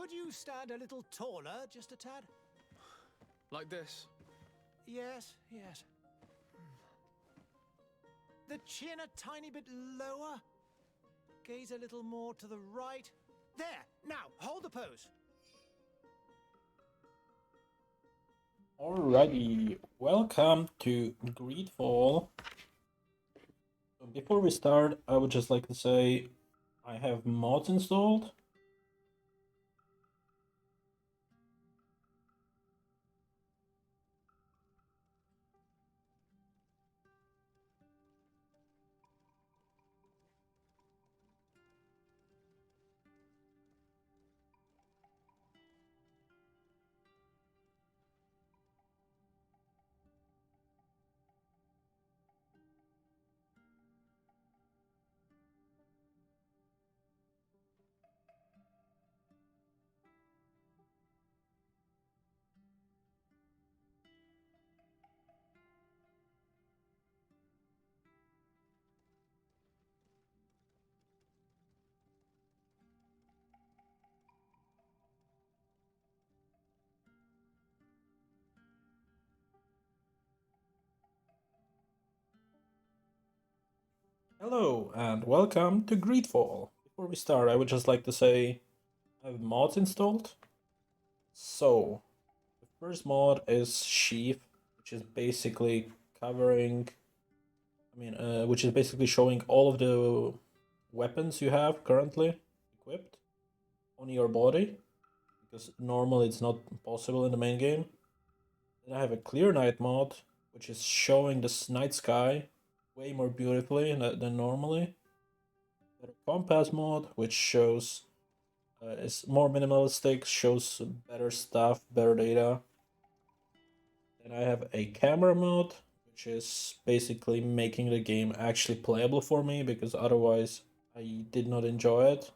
Could you stand a little taller, just a tad? Like this? Yes, yes. The chin a tiny bit lower. Gaze a little more to the right. There! Now, hold the pose. Alrighty, welcome to GreedFall. So before we start, I would just like to say I have mods installed. Hello and welcome to GreedFall. Before we start, I would just like to say I have mods installed. So, the first mod is Sheath, which is basically covering, which is basically showing all of the weapons you have currently equipped on your body, because normally it's not possible in the main game. Then I have a Clear Night mod, which is showing the night sky way more beautifully than normally. Got a Compass mod, which shows is more minimalistic, shows better stuff, better data. Then I have a Camera mode, which is basically making the game actually playable for me, because otherwise I did not enjoy it.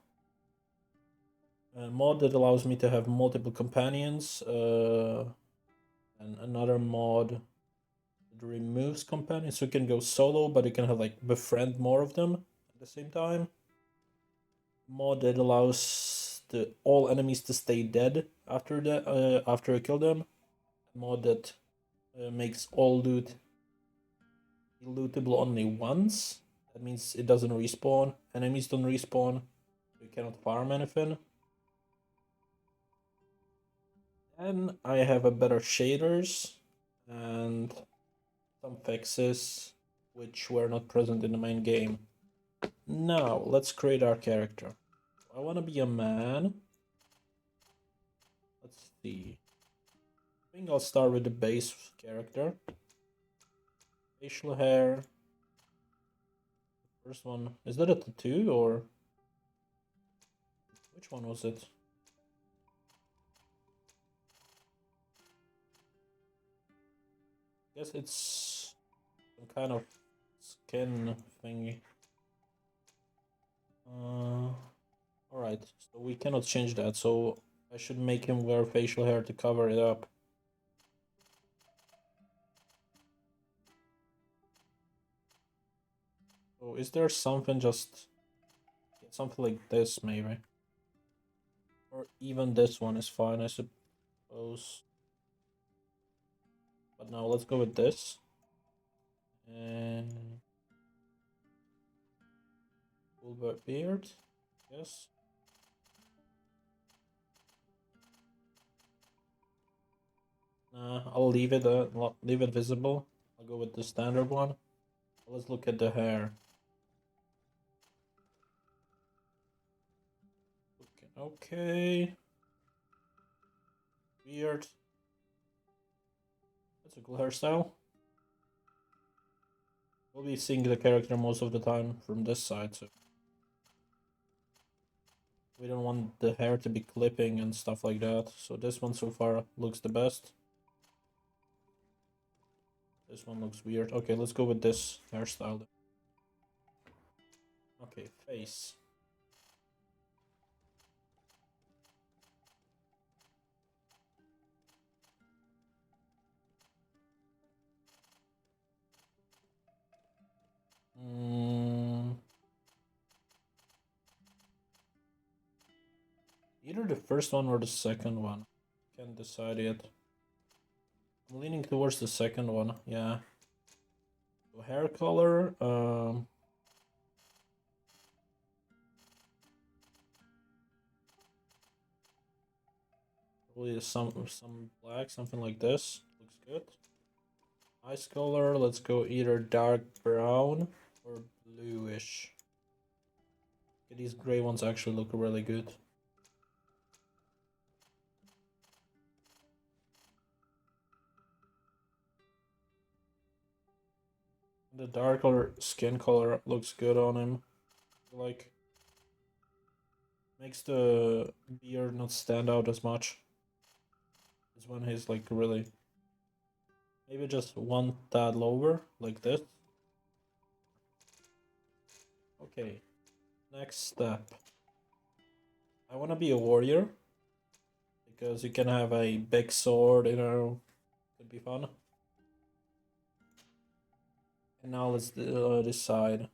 A mod that allows me to have multiple companions, and another mod that removes companions, so you can go solo, but you can have like befriend more of them at the same time. Mod that allows all enemies to stay dead after I kill them. Mod that makes all loot lootable only once. That means it doesn't respawn. Enemies don't respawn. You cannot farm anything. And I have a better shaders and some fixes which were not present in the main game. Now, let's create our character. I want to be a man. Let's see. I think I'll start with the base character. Facial hair. First one. Is that a tattoo or... Which one was it? Guess it's some kind of skin thingy. Alright, so we cannot change that, so I should make him wear facial hair to cover it up. So is there something something like this maybe? Or even this one is fine, I suppose. But now let's go with this. And full beard, yes. Nah, I'll leave it visible. I'll go with the standard one. Let's look at the hair. Okay. Weird. That's a cool hairstyle. We'll be seeing the character most of the time from this side, so we don't want the hair to be clipping and stuff like that. So this one so far looks the best. This one looks weird. Okay, let's go with this hairstyle. Okay, face. Either the first one or the second one. Can't decide yet. I'm leaning towards the second one, yeah. So hair color, probably some black, something like this. Looks good. Eyes color, let's go either dark brown or bluish. Okay, these gray ones actually look really good. The darker skin color looks good on him. Like, makes the beard not stand out as much. It's when he's like really, maybe just one tad lower, like this. Okay, next step. I want to be a warrior because you can have a big sword, you know, could be fun. And now let's decide.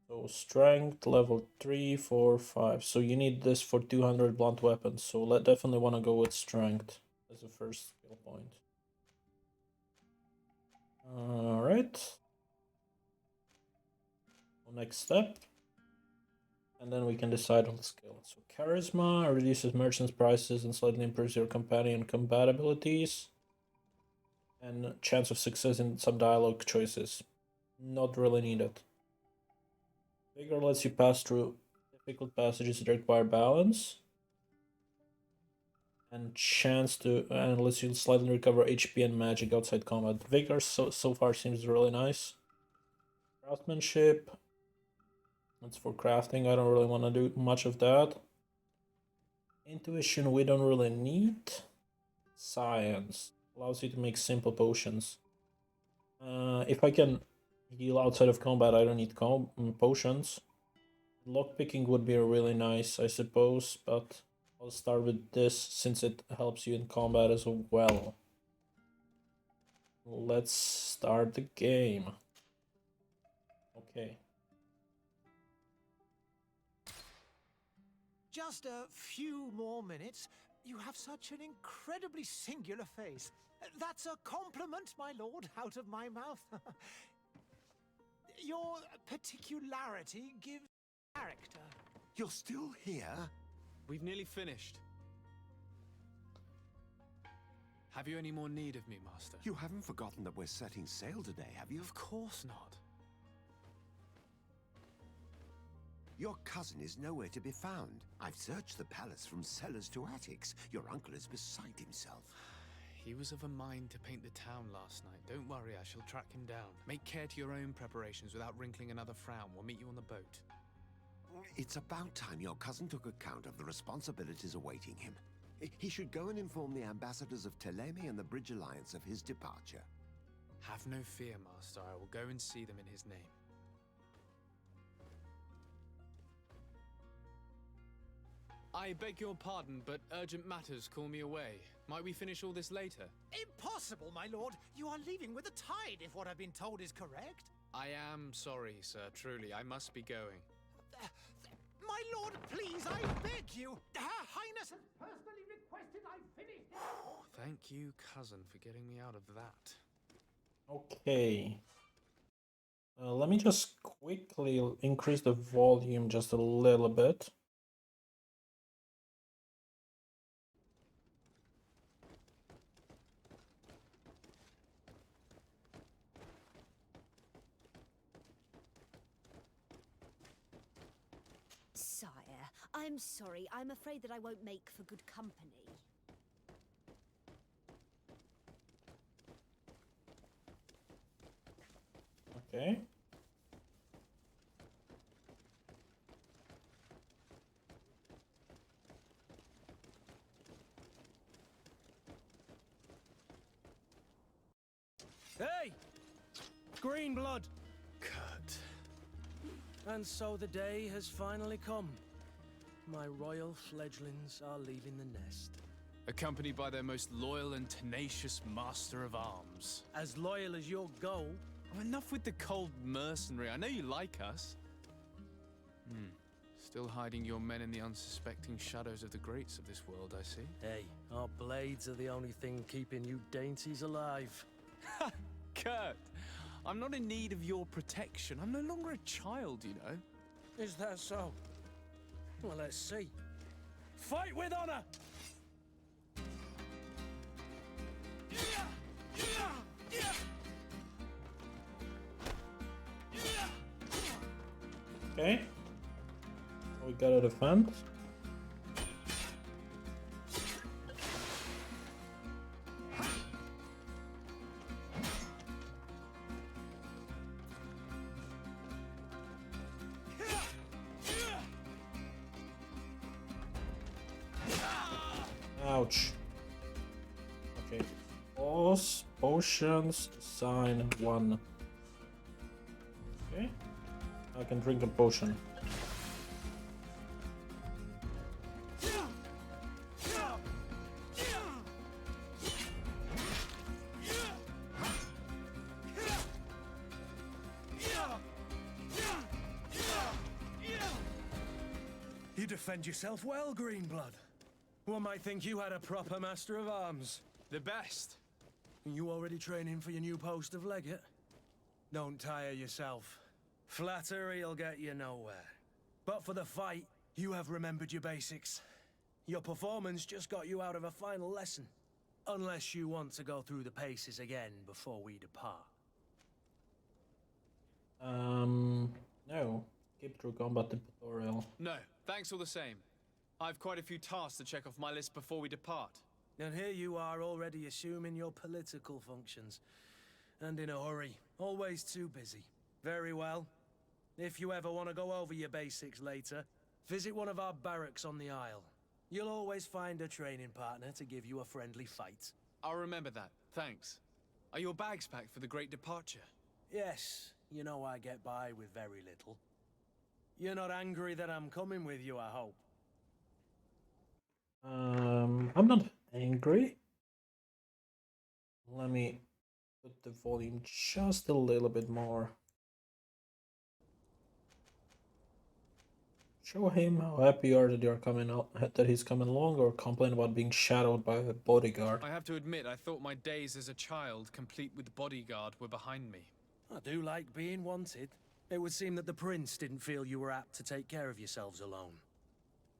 So strength level 3, 4, 5. So you need this for 200 blunt weapons. So let definitely want to go with strength as a first skill point. Alright. Next step. And then we can decide on skill. So charisma reduces merchants' prices and slightly improves your companion combat abilities. And chance of success in some dialogue choices. Not really needed. Vigor lets you pass through difficult passages that require balance. And chance to, and lets you slightly recover HP and magic outside combat. Vigor so far seems really nice. Craftsmanship. That's for crafting. I don't really want to do much of that. Intuition we don't really need. Science allows you to make simple potions. If I can heal outside of combat, I don't need potions. Lockpicking would be really nice, I suppose, but I'll start with this since it helps you in combat as well. Let's start the game. Okay. Just a few more minutes. You have such an incredibly singular face. That's a compliment, my lord, out of my mouth. Your particularity gives character. You're still here? We've nearly finished. Have you any more need of me, Master? You haven't forgotten that we're setting sail today, have you? Of course not. Your cousin is nowhere to be found. I've searched the palace from cellars to attics. Your uncle is beside himself. He was of a mind to paint the town last night. Don't worry, I shall track him down. Make care to your own preparations without wrinkling another frown. We'll meet you on the boat. It's about time your cousin took account of the responsibilities awaiting him. He should go and inform the ambassadors of Telemi and the Bridge Alliance of his departure. Have no fear, Master. I will go and see them in his name. I beg your pardon, but urgent matters call me away. Might we finish all this later? Impossible, my lord. You are leaving with the tide, if what I've been told is correct. I am sorry, sir. Truly, I must be going. My lord, please, I beg you. Her Highness has personally requested I finish it. Thank you, cousin, for getting me out of that. Okay. Let me just quickly increase the volume just a little bit. Sire, I'm sorry. I'm afraid that I won't make for good company. Okay. Hey! Green blood! Kurt. And so the day has finally come. My royal fledglings are leaving the nest. Accompanied by their most loyal and tenacious master of arms. As loyal as your goal, Oh, enough with the cold mercenary. I know you like us. Still hiding your men in the unsuspecting shadows of the greats of this world, I see. Hey, our blades are the only thing keeping you dainties alive. Ha! Kurt! I'm not in need of your protection. I'm no longer a child, you know. Is that so? Well, let's see. Fight with honor! Okay. We gotta defend. Ouch. Okay. Pause. Potions. Assign 1. Okay. I can drink a potion. You defend yourself well, Greenblood. One might think you had a proper master of arms. The best. You already training for your new post of legate? Don't tire yourself. Flattery'll get you nowhere. But for the fight, you have remembered your basics. Your performance just got you out of a final lesson. Unless you want to go through the paces again before we depart. No. Skip through combat tutorial. No, thanks all the same. I've quite a few tasks to check off my list before we depart. And here you are already assuming your political functions. And in a hurry. Always too busy. Very well. If you ever want to go over your basics later, visit one of our barracks on the Isle. You'll always find a training partner to give you a friendly fight. I'll remember that, thanks. Are your bags packed for the great departure? Yes, you know I get by with very little. You're not angry that I'm coming with you, I hope. I'm not angry. Let me put the volume just a little bit more. Show him how happy you are that you're coming out, that he's coming along, or complain about being shadowed by a bodyguard. I have to admit, I thought my days as a child, complete with bodyguard, were behind me. I do like being wanted. It would seem that the prince didn't feel you were apt to take care of yourselves alone.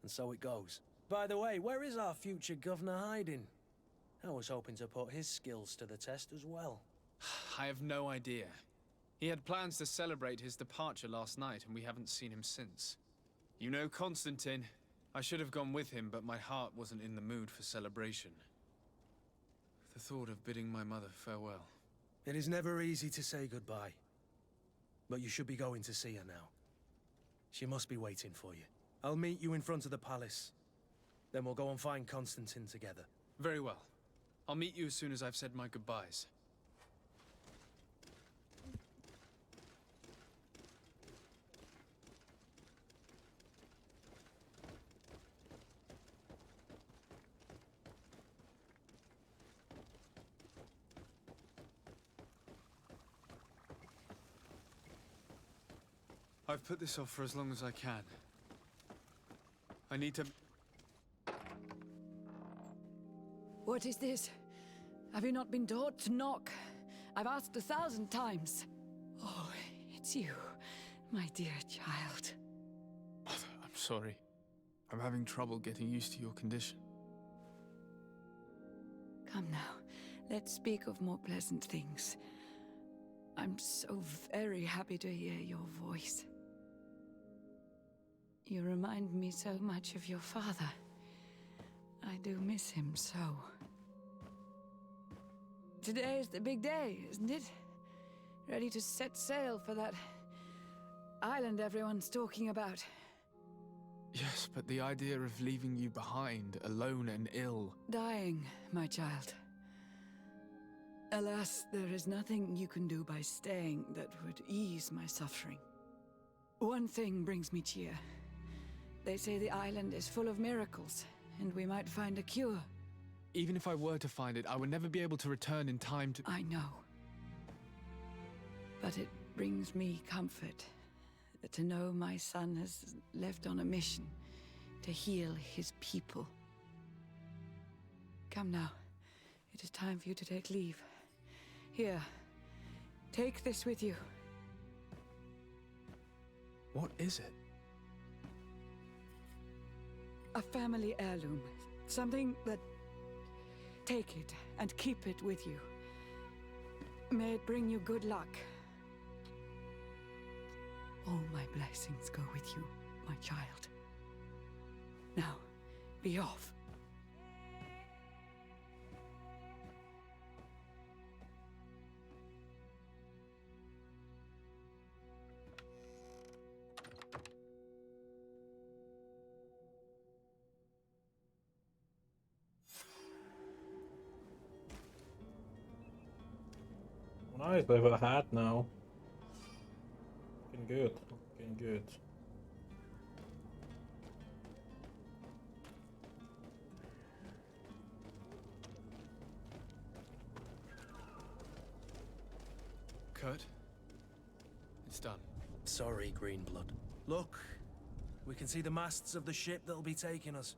And so it goes. By the way, where is our future governor hiding? I was hoping to put his skills to the test as well. I have no idea. He had plans to celebrate his departure last night, and we haven't seen him since. You know Constantine. I should have gone with him, but my heart wasn't in the mood for celebration. The thought of bidding my mother farewell. It is never easy to say goodbye. But you should be going to see her now. She must be waiting for you. I'll meet you in front of the palace. Then we'll go and find Constantine together. Very well. I'll meet you as soon as I've said my goodbyes. I've put this off for as long as I can. I need to... What is this? Have you not been taught to knock? I've asked 1,000 times. Oh, it's you, my dear child. I'm sorry. I'm having trouble getting used to your condition. Come now, let's speak of more pleasant things. I'm so very happy to hear your voice. You remind me so much of your father. I do miss him so. Today is the big day, isn't it? Ready to set sail for that island everyone's talking about. Yes, but the idea of leaving you behind, alone and ill... Dying, my child. Alas, there is nothing you can do by staying that would ease my suffering. One thing brings me cheer. They say the island is full of miracles, and we might find a cure. Even if I were to find it, I would never be able to return in time to... I know. But it brings me comfort to know my son has left on a mission to heal his people. Come now. It is time for you to take leave. Here, take this with you. What is it? A family heirloom. Something that... Take it and keep it with you. May it bring you good luck. All my blessings go with you, my child. Now, be off. Nice, I have a hat now. Looking good, looking good. Kurt? It's done. Sorry, Greenblood. Look, we can see the masts of the ship that'll be taking us.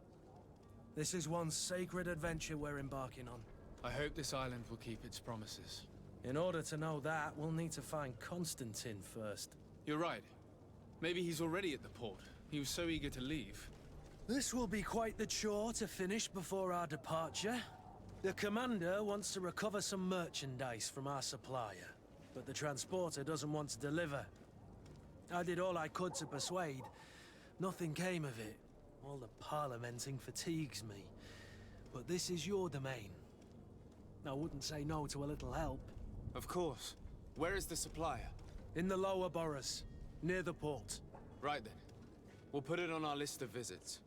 This is one sacred adventure we're embarking on. I hope this island will keep its promises. In order to know that, we'll need to find Constantine first. You're right. Maybe he's already at the port. He was so eager to leave. This will be quite the chore to finish before our departure. The commander wants to recover some merchandise from our supplier, but the transporter doesn't want to deliver. I did all I could to persuade. Nothing came of it. All the parliamenting fatigues me. But this is your domain. I wouldn't say no to a little help. Of course. Where is the supplier? In the lower boroughs, near the port. Right then. We'll put it on our list of visits.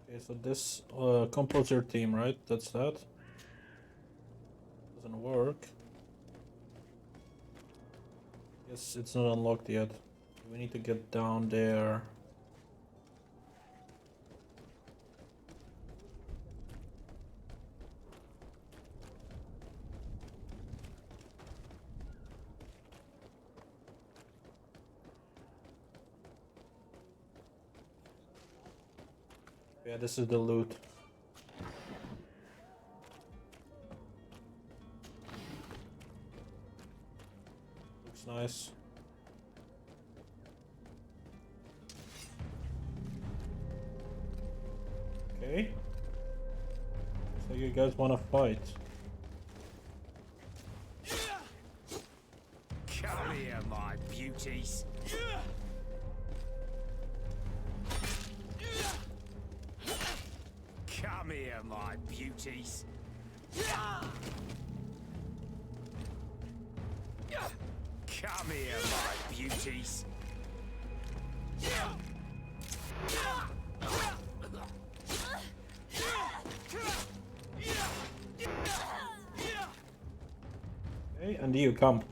Okay, so this compose your team, right? That's that. Doesn't work. Guess it's not unlocked yet. We need to get down there. Yeah, this is the loot. Looks nice. Okay. So you guys wanna fight? Come here, my beauties. Come here, my beauties. Come here, my beauties. Okay, and you come.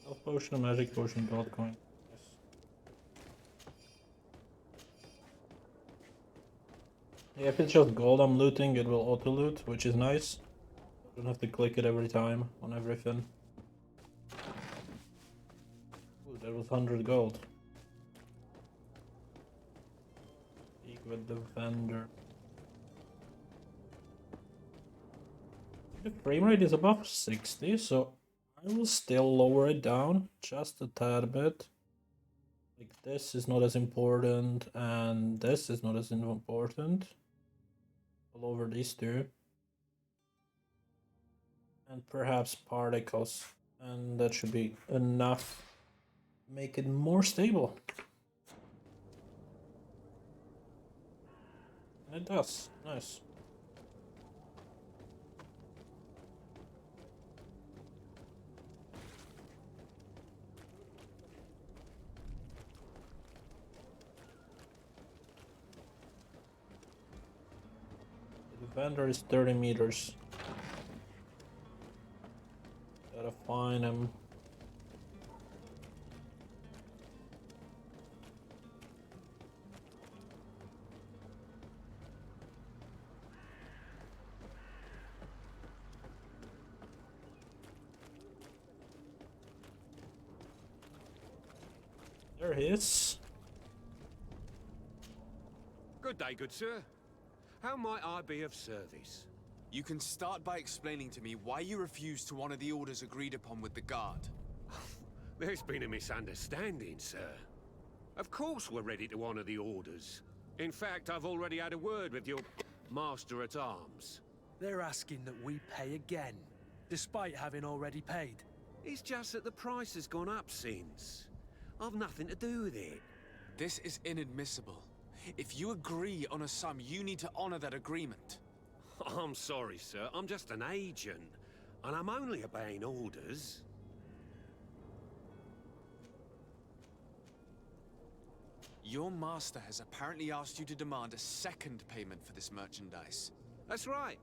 Health potion, magic potion, gold coin. Yes. Yeah, if it's just gold I'm looting, it will auto loot, which is nice. I don't have to click it every time on everything. Ooh, that was 100 gold. Speak with the vendor. The frame rate is above 60, so I will still lower it down just a tad bit. Like this is not as important, and this is not as important. I'll lower these two. And perhaps particles, and that should be enough. Make it more stable. And it does. Nice. The vendor is 30 meters. Gotta find him. There he is. Good day, good sir. How might I be of service? You can start by explaining to me why you refused to honor the orders agreed upon with the guard. There's been a misunderstanding, sir. Of course we're ready to honor the orders. In fact, I've already had a word with your master-at-arms. They're asking that we pay again, despite having already paid. It's just that the price has gone up since. I've nothing to do with it. This is inadmissible. If you agree on a sum, you need to honor that agreement. I'm sorry, sir. I'm just an agent. And I'm only obeying orders. Your master has apparently asked you to demand a second payment for this merchandise. That's right.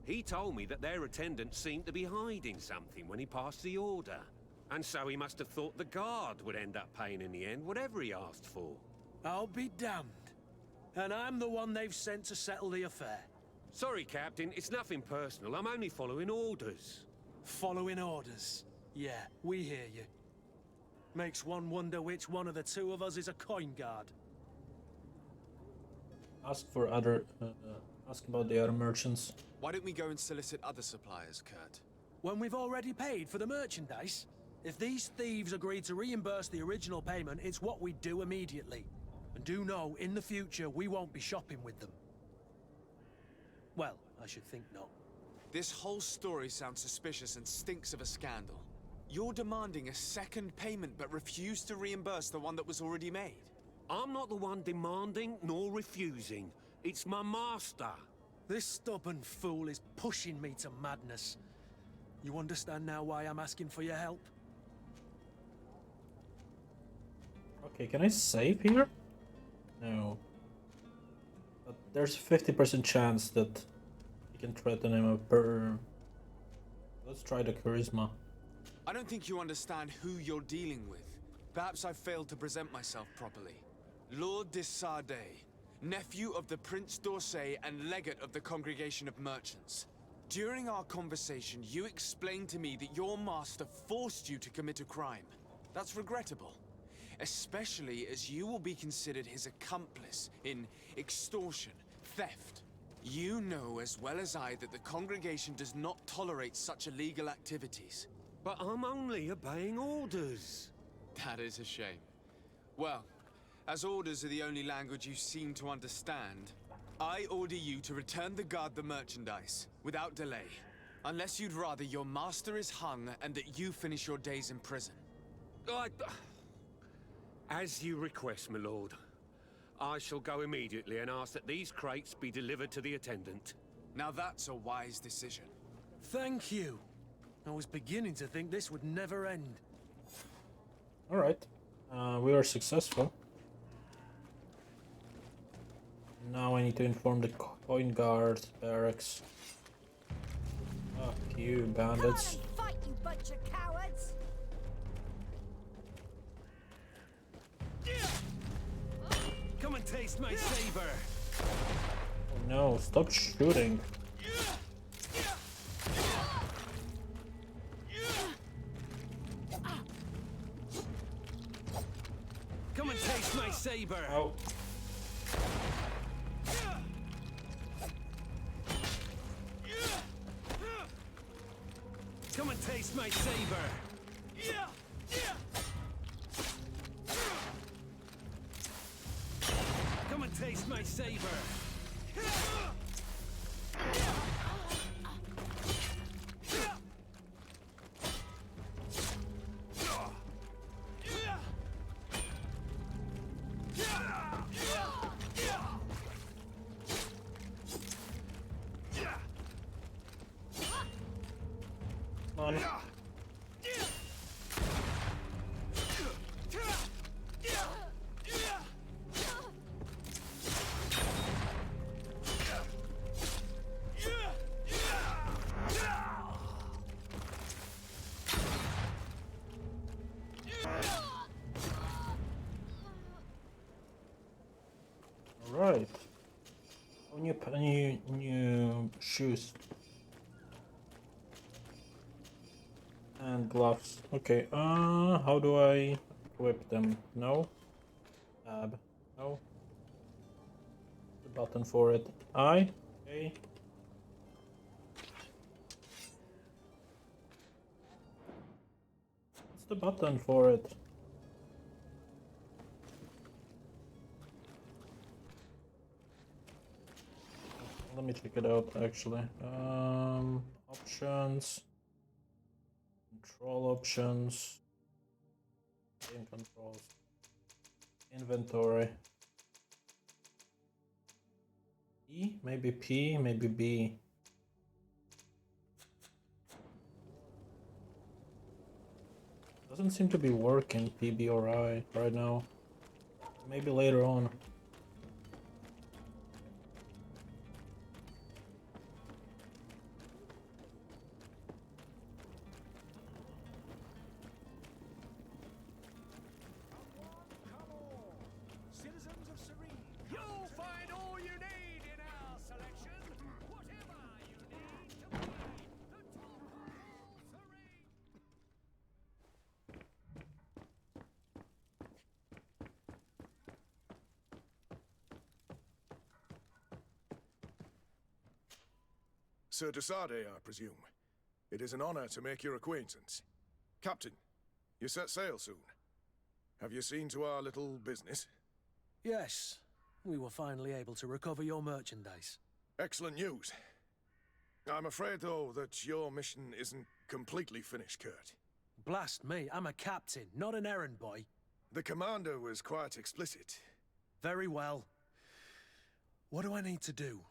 He told me that their attendant seemed to be hiding something when he passed the order. And so he must have thought the guard would end up paying in the end, whatever he asked for. I'll be damned. And I'm the one they've sent to settle the affair. Sorry, Captain. It's nothing personal. I'm only following orders. Following orders. Yeah, we hear you. Makes one wonder which one of the two of us is a coin guard. Ask about the other merchants. Why don't we go and solicit other suppliers, Kurt? When we've already paid for the merchandise? If these thieves agree to reimburse the original payment, it's what we do immediately. And do know, in the future, we won't be shopping with them. Well, I should think not. This whole story sounds suspicious and stinks of a scandal. You're demanding a second payment but refuse to reimburse the one that was already made. I'm not the one demanding nor refusing. It's my master. This stubborn fool is pushing me to madness. You understand now why I'm asking for your help? Okay, can I save here? No. But there's a 50% chance that you can threaten him per... Let's try the charisma. I don't think you understand who you're dealing with. Perhaps I failed to present myself properly. Lord de Sardet, nephew of the Prince d'Orsay and legate of the Congregation of Merchants. During our conversation, you explained to me that your master forced you to commit a crime. That's regrettable. Especially as you will be considered his accomplice in extortion, theft. You know as well as I that the congregation does not tolerate such illegal activities. But I'm only obeying orders. That is a shame. Well, as orders are the only language you seem to understand, I order you to return the guard the merchandise, without delay. Unless you'd rather your master is hung and that you finish your days in prison. As you request, my lord. I shall go immediately and ask that these crates be delivered to the attendant. Now that's a wise decision. Thank you. I was beginning to think this would never end. Alright. We are successful. Now I need to inform the coin guard barracks. Fuck you, bandits. Come and fight, you bunch of cowards! Come and taste my saber! Oh no, stop shooting. Come and taste my saber! Ow. Come and taste my saber! Come and taste my saber! Come on. new shoes. And gloves. Okay, how do I equip them? No. Tab. No. The button for it. I. Okay. What's the button for it? Let me check it out actually. Options. Control options. Game controls. Inventory. E? Maybe P, maybe B. Doesn't seem to be working, P, B, or I right now. Maybe later on. You'll find all you need in our selection. Whatever you need to play. The top of all serene. Sir Desade, I presume. It is an honor to make your acquaintance. Captain, you set sail soon. Have you seen to our little business? Yes, we were finally able to recover your merchandise. Excellent news. I'm afraid, though, that your mission isn't completely finished, Kurt. Blast me, I'm a captain, not an errand boy. The commander was quite explicit. Very well. What do I need to do?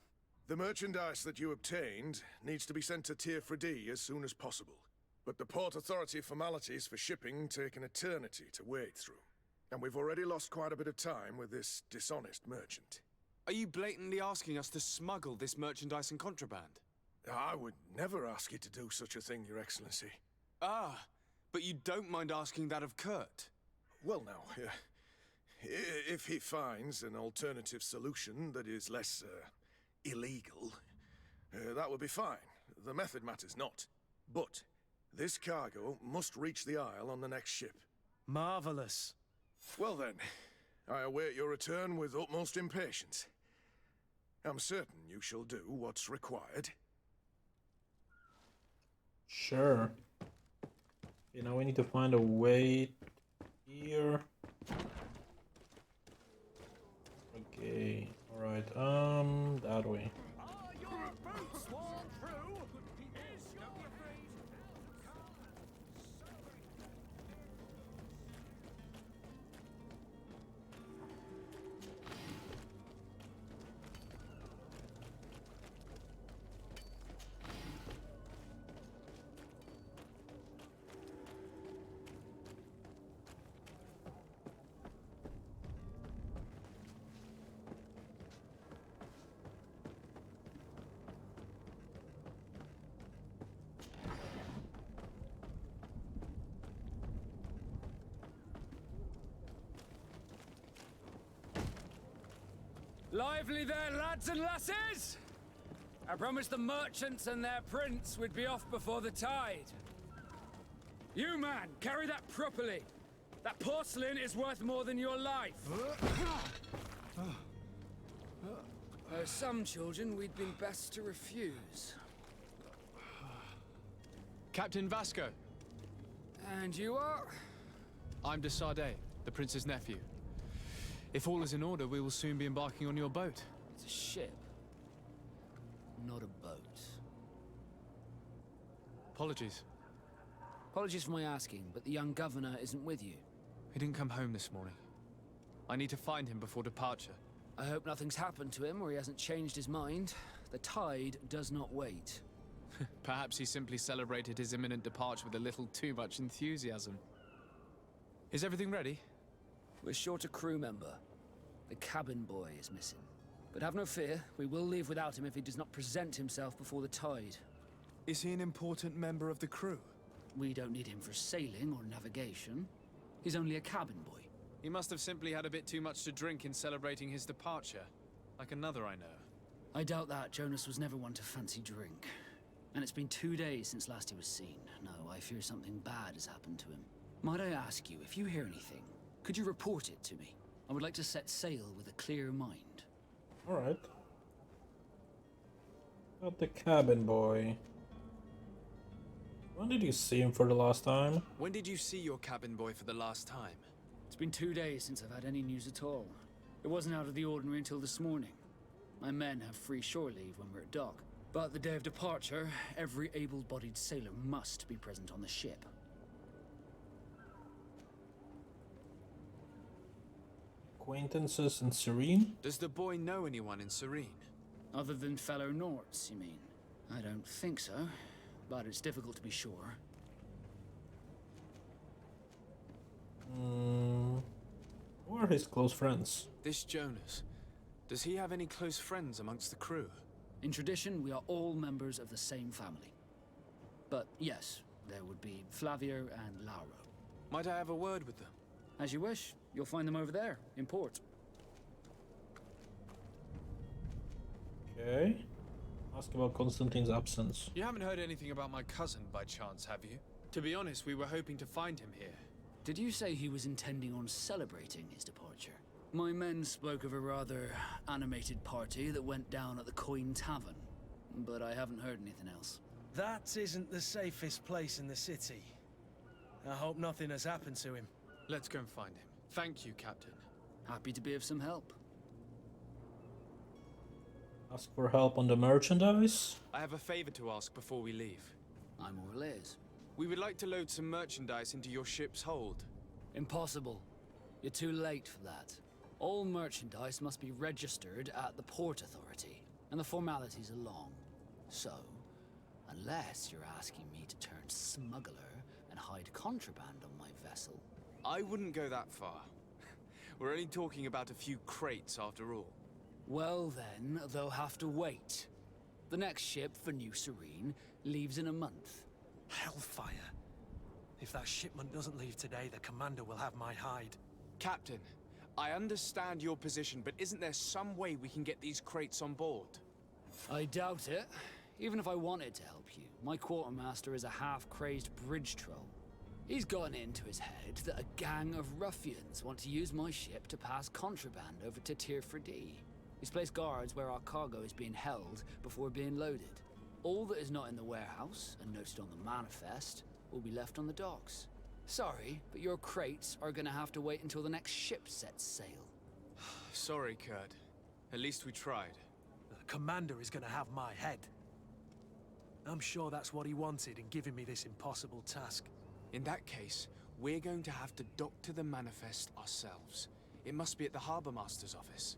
The merchandise that you obtained needs to be sent to Tier 4D as soon as possible. But the Port Authority formalities for shipping take an eternity to wade through. And we've already lost quite a bit of time with this dishonest merchant. Are you blatantly asking us to smuggle this merchandise and contraband? I would never ask you to do such a thing, Your Excellency. Ah, but you don't mind asking that of Kurt? Well now, if he finds an alternative solution that is less, illegal, that would be fine. The method matters not. But this cargo must reach the Isle on the next ship. Marvelous. Well then, I await your return with utmost impatience. I'm certain you shall do what's required. Sure. Okay, now we need to find a way here. Okay, alright, that way. Are your boots worn through? Is your fate Lively there, lads and lasses! I promised the merchants and their prince we'd be off before the tide. You, man, carry that properly. That porcelain is worth more than your life. Some children we'd been best to refuse. Captain Vasco. And you are? I'm Desade, the prince's nephew. If all is in order, we will soon be embarking on your boat. It's a ship, not a boat. Apologies. Apologies for my asking, but the young governor isn't with you. He didn't come home this morning. I need to find him before departure. I hope nothing's happened to him or he hasn't changed his mind. The tide does not wait. Perhaps he simply celebrated his imminent departure with a little too much enthusiasm. Is everything ready? We're short a crew member. The cabin boy is missing. But have no fear, we will leave without him if he does not present himself before the tide. Is he an important member of the crew? We don't need him for sailing or navigation. He's only a cabin boy. He must have simply had a bit too much to drink in celebrating his departure. Like another I know. I doubt that. Jonas was never one to fancy drink. And it's been 2 days since last he was seen. No, I fear something bad has happened to him. Might I ask you, if you hear anything, could you report it to me? I would like to set sail with a clear mind. Alright. Got the cabin boy. When did you see him for the last time? When did you see your cabin boy for the last time? It's been 2 days since I've had any news at all. It wasn't out of the ordinary until this morning. My men have free shore leave when we're at dock. But the day of departure, every able-bodied sailor must be present on the ship. Acquaintances in Serene? Does the boy know anyone in Serene? Other than fellow Norts, you mean? I don't think so, but it's difficult to be sure. Who are his close friends? This Jonas. Does he have any close friends amongst the crew? In tradition, we are all members of the same family. But yes, there would be Flavio and Lauro. Might I have a word with them? As you wish. You'll find them over there, in port. Okay. Ask about Constantine's absence. You haven't heard anything about my cousin by chance, have you? To be honest, we were hoping to find him here. Did you say he was intending on celebrating his departure? My men spoke of a rather animated party that went down at the Coin Tavern, but I haven't heard anything else. That isn't the safest place in the city. I hope nothing has happened to him. Let's go and find him. Thank you, Captain. Happy to be of some help. Ask for help on the merchandise? I have a favor to ask before we leave. I'm all ears. We would like to load some merchandise into your ship's hold. Impossible. You're too late for that. All merchandise must be registered at the Port Authority, and the formalities are long. So, unless you're asking me to turn smuggler and hide contraband on my vessel... I wouldn't go that far. We're only talking about a few crates after all. Well then, they'll have to wait. The next ship for New Serene leaves in a month. Hellfire. If that shipment doesn't leave today, the commander will have my hide. Captain, I understand your position, but isn't there some way we can get these crates on board? I doubt it. Even if I wanted to help you, my quartermaster is a half-crazed bridge troll. He's gotten it into his head that a gang of ruffians want to use my ship to pass contraband over to Tirfredi. He's placed guards where our cargo is being held before being loaded. All that is not in the warehouse, and noted on the manifest, will be left on the docks. Sorry, but your crates are gonna have to wait until the next ship sets sail. Sorry, Kurt. At least we tried. The commander is gonna have my head. I'm sure that's what he wanted in giving me this impossible task. In that case, we're going to have to dock to the manifest ourselves. It must be at the Harbour Master's office.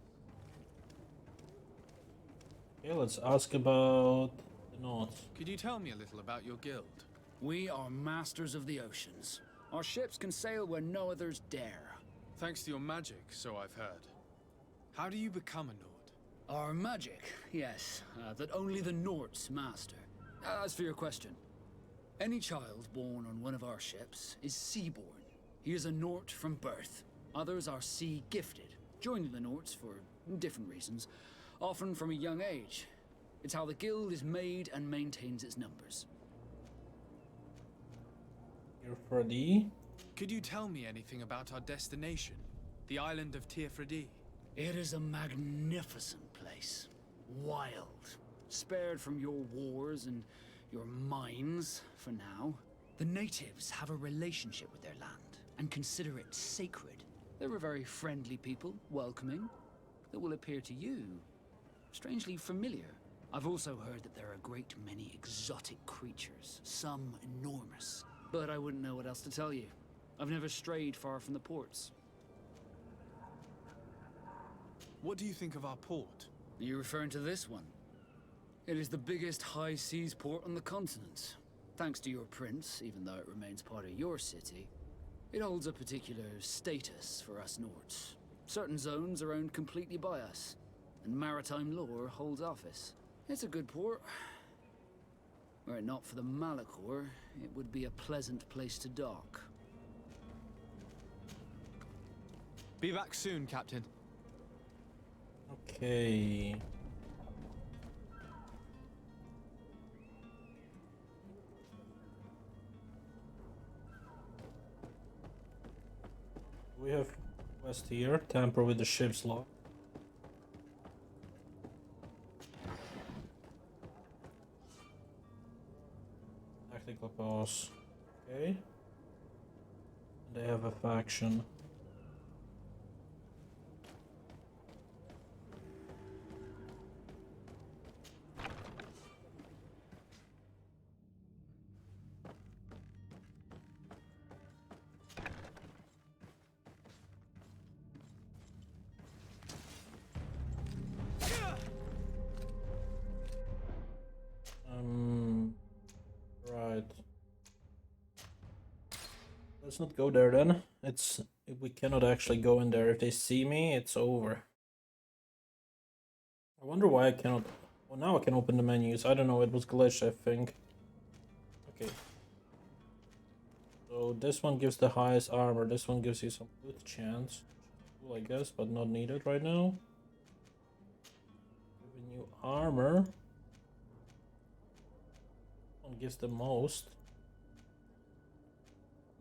Okay, let's ask about the North. Could you tell me a little about your guild? We are masters of the oceans. Our ships can sail where no others dare. Thanks to your magic, so I've heard. How do you become a Nord? Our magic, yes, that only the Norts master. As for your question, any child born on one of our ships is sea-born. He is a Nort from birth. Others are sea-gifted, joining the Norts for different reasons, often from a young age. It's how the guild is made and maintains its numbers. You're Freddy? Could you tell me anything about our destination? The island of Tirfredi? It is a magnificent place. Wild. Spared from your wars and your mines, for now. The natives have a relationship with their land, and consider it sacred. They're a very friendly people, welcoming, that will appear to you strangely familiar. I've also heard that there are a great many exotic creatures, some enormous. But I wouldn't know what else to tell you. I've never strayed far from the ports. What do you think of our port? Are you referring to this one? It is the biggest high seas port on the continent. Thanks to your prince, even though it remains part of your city, it holds a particular status for us Nords. Certain zones are owned completely by us, and maritime law holds office. It's a good port. Were it not for the Malachor, it would be a pleasant place to dock. Be back soon, Captain. Okay. We have quest here, tamper with the ship's lock. Tactical pause. Okay. They have a faction. Right. Let's not go there then. We cannot actually go in there. If they see me, it's over. I wonder why I cannot. Well, now I can open the menus. I don't know. It was glitched, I think. Okay. So this one gives the highest armor. This one gives you some good chance. Cool, I guess, but not needed right now. Giving you armor. One gives the most.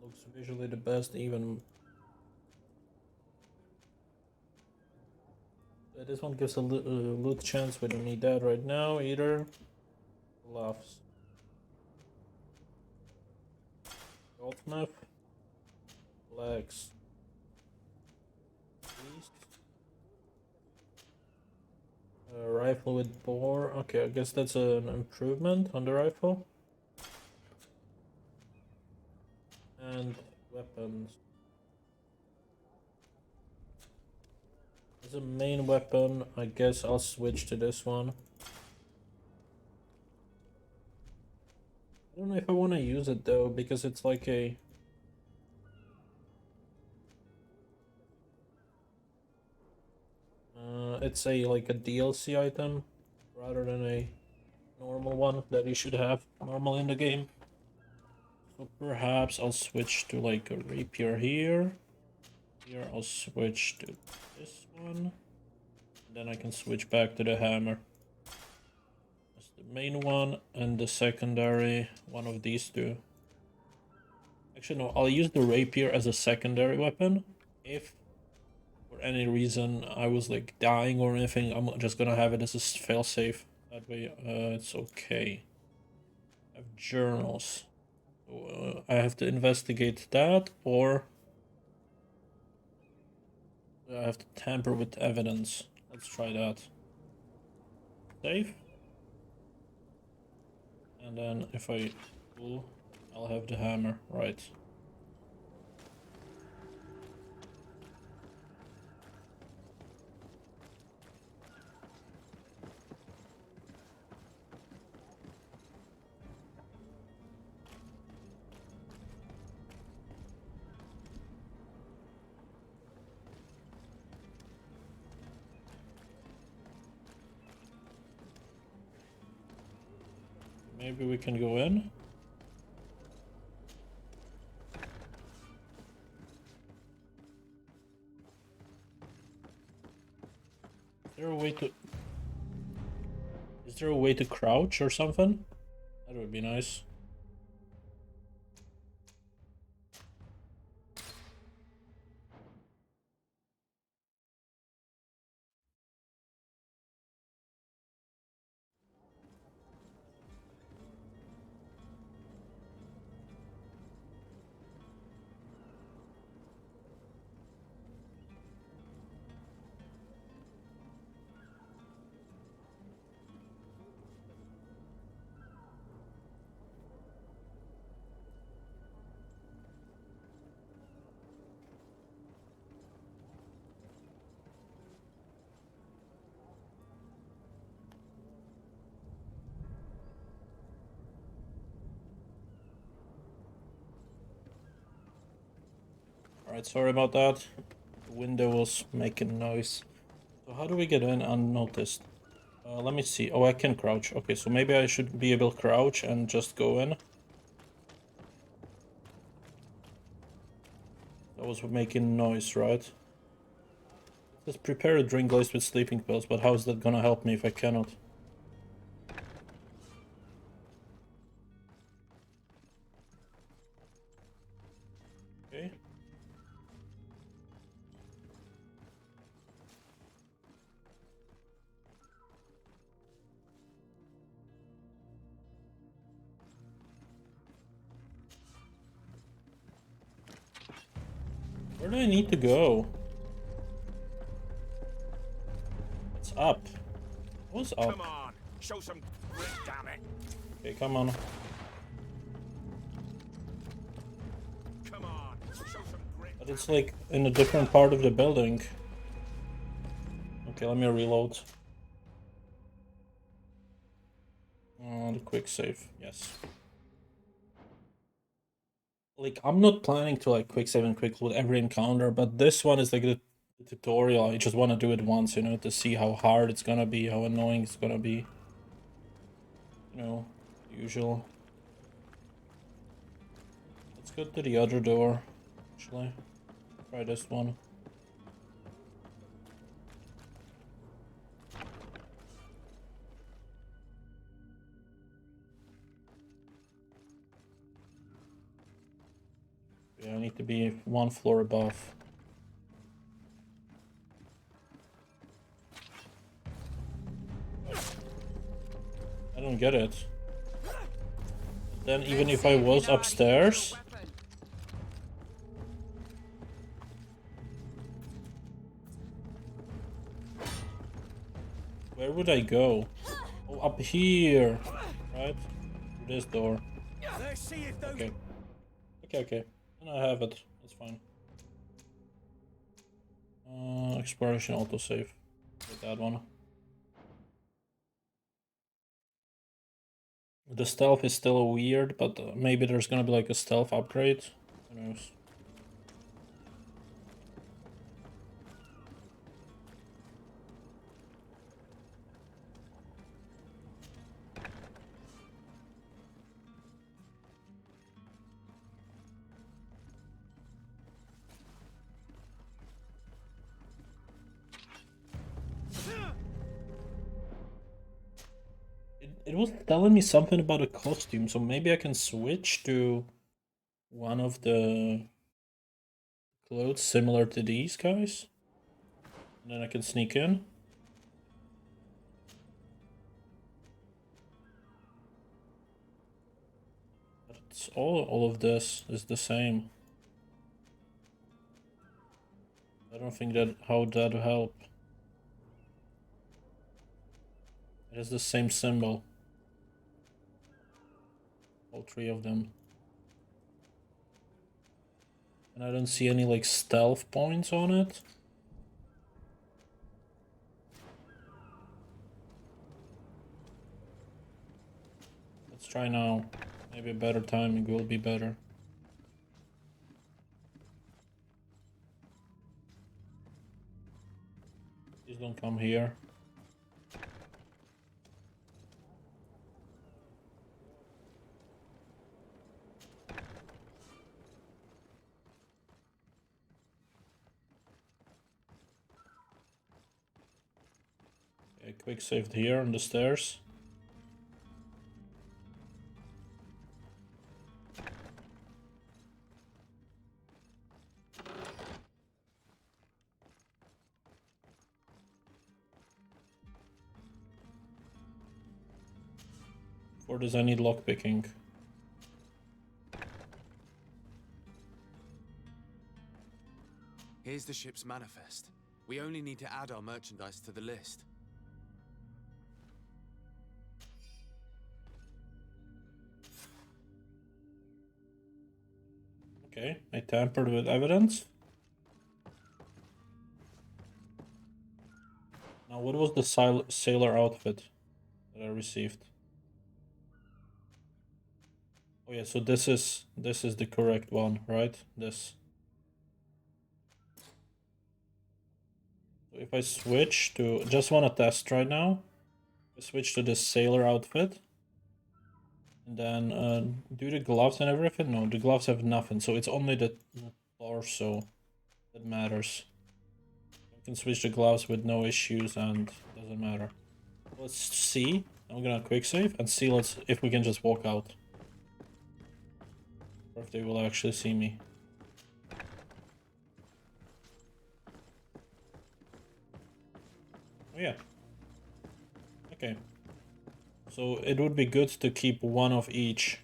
Looks visually the best, even. This one gives a loot chance. We don't need that right now either. Gloves. Goldsmith. Legs. Rifle with bore. Okay, I guess that's an improvement on the rifle. And weapons. As a main weapon, I guess I'll switch to this one. I don't know if I want to use it though, because it's like a... it's like a DLC item, rather than a normal one that you should have normal in the game. So perhaps I'll switch to like a rapier here. Here I'll switch to this one. Then I can switch back to the hammer. That's the main one, and the secondary, one of these two. Actually no, I'll use the rapier as a secondary weapon. If for any reason I was like dying or anything, I'm just gonna have it as a failsafe. That way it's okay. I have journals. So, I have to investigate that, or I have to tamper with evidence. Let's try that. Save. And then if I pull, I'll have the hammer, right. Maybe we can go in. Is there a way to crouch or something? That would be nice. Alright, sorry about that. The window was making noise. So how do we get in unnoticed? Let me see. Oh, I can crouch. Okay, so maybe I should be able to crouch and just go in. That was making noise, right? It says prepare a drink glazed with sleeping pills, but how is that gonna help me if I cannot? Okay. Where do I need to go? It's up. What's up? Come on, show some grit, damn it. Okay, come on. Come on, show some grit. But it's like in a different part of the building. Okay, let me reload. The quick save, yes. Like, I'm not planning to like quick save and quick load every encounter, but this one is like the tutorial. I just want to do it once, you know, to see how hard it's gonna be, how annoying it's gonna be. You know, usual. Let's go to the other door, actually. Try this one. Yeah, I need to be one floor above. I don't get it. Then even if I was upstairs... Where would I go? Oh, up here! Right? Through this door. Okay. Okay. And I have it. That's fine. Exploration autosave. Get that one. The stealth is still weird, but maybe there's gonna be like a stealth upgrade. Who knows? It was telling me something about a costume, so maybe I can switch to one of the clothes similar to these guys. And then I can sneak in. But it's all of this is the same. I don't think that how that will help. It has the same symbol. All three of them. And I don't see any like stealth points on it. Let's try now. Maybe a better timing will be better. Please don't come here. Okay, quick saved here on the stairs. For this I need lockpicking. Here's the ship's manifest. We only need to add our merchandise to the list. Okay, I tampered with evidence. Now, what was the sailor outfit that I received? Oh yeah, so this is the correct one, right? This. So if I switch to, just want to test right now. I switch to this sailor outfit. And then do the gloves and everything? No, the gloves have nothing, so it's only the torso that matters. I can switch the gloves with no issues and doesn't matter. Let's see. I'm gonna quick save and see if we can just walk out. Or if they will actually see me. Oh yeah. Okay. So it would be good to keep one of each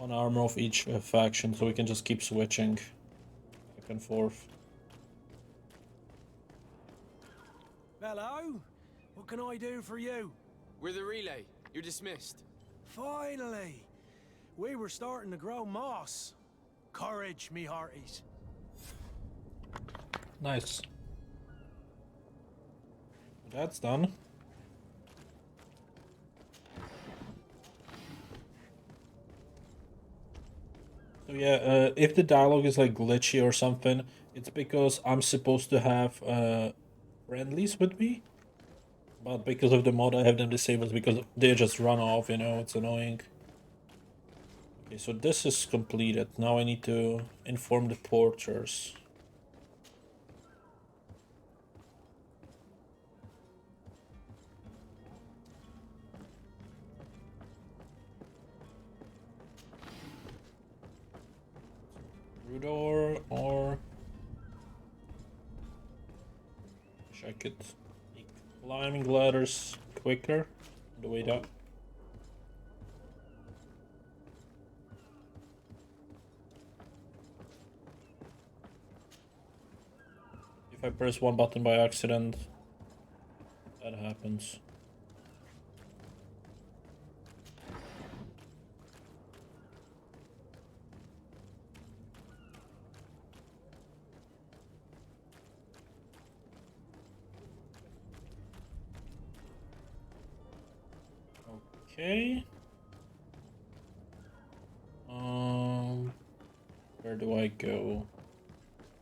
one armor of each faction, so we can just keep switching back and forth. Hello? What can I do for you? We're the relay. You're dismissed. Finally! We were starting to grow moss. Courage, me hearties. Nice. That's done. So yeah, if the dialogue is like glitchy or something, it's because I'm supposed to have friendlies with me. But because of the mod I have them disabled because they just run off, you know, it's annoying. Okay, so this is completed. Now I need to inform the porters. Door or wish I could make climbing ladders quicker on the way down. If I press one button by accident, that happens. Okay. Where do I go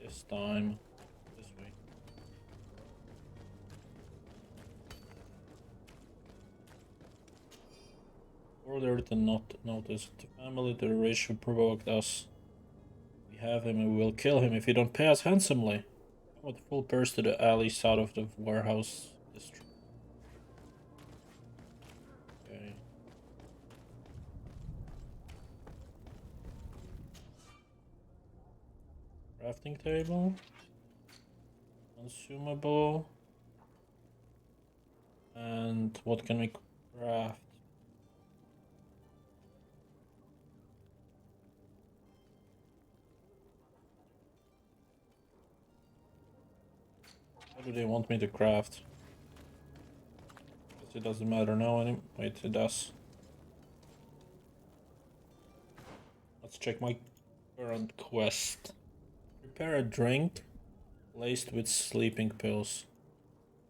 this time? This way. Order to not notice. The family the ratio provoked us. We have him and we will kill him if he don't pay us handsomely. Come with full purse to the alley south of the warehouse district. Okay. Crafting table. Consumable. And what can we craft? What do they want me to craft? Guess it doesn't matter now anymore. Wait, it does. Let's check my current quest. Prepare a drink laced with sleeping pills.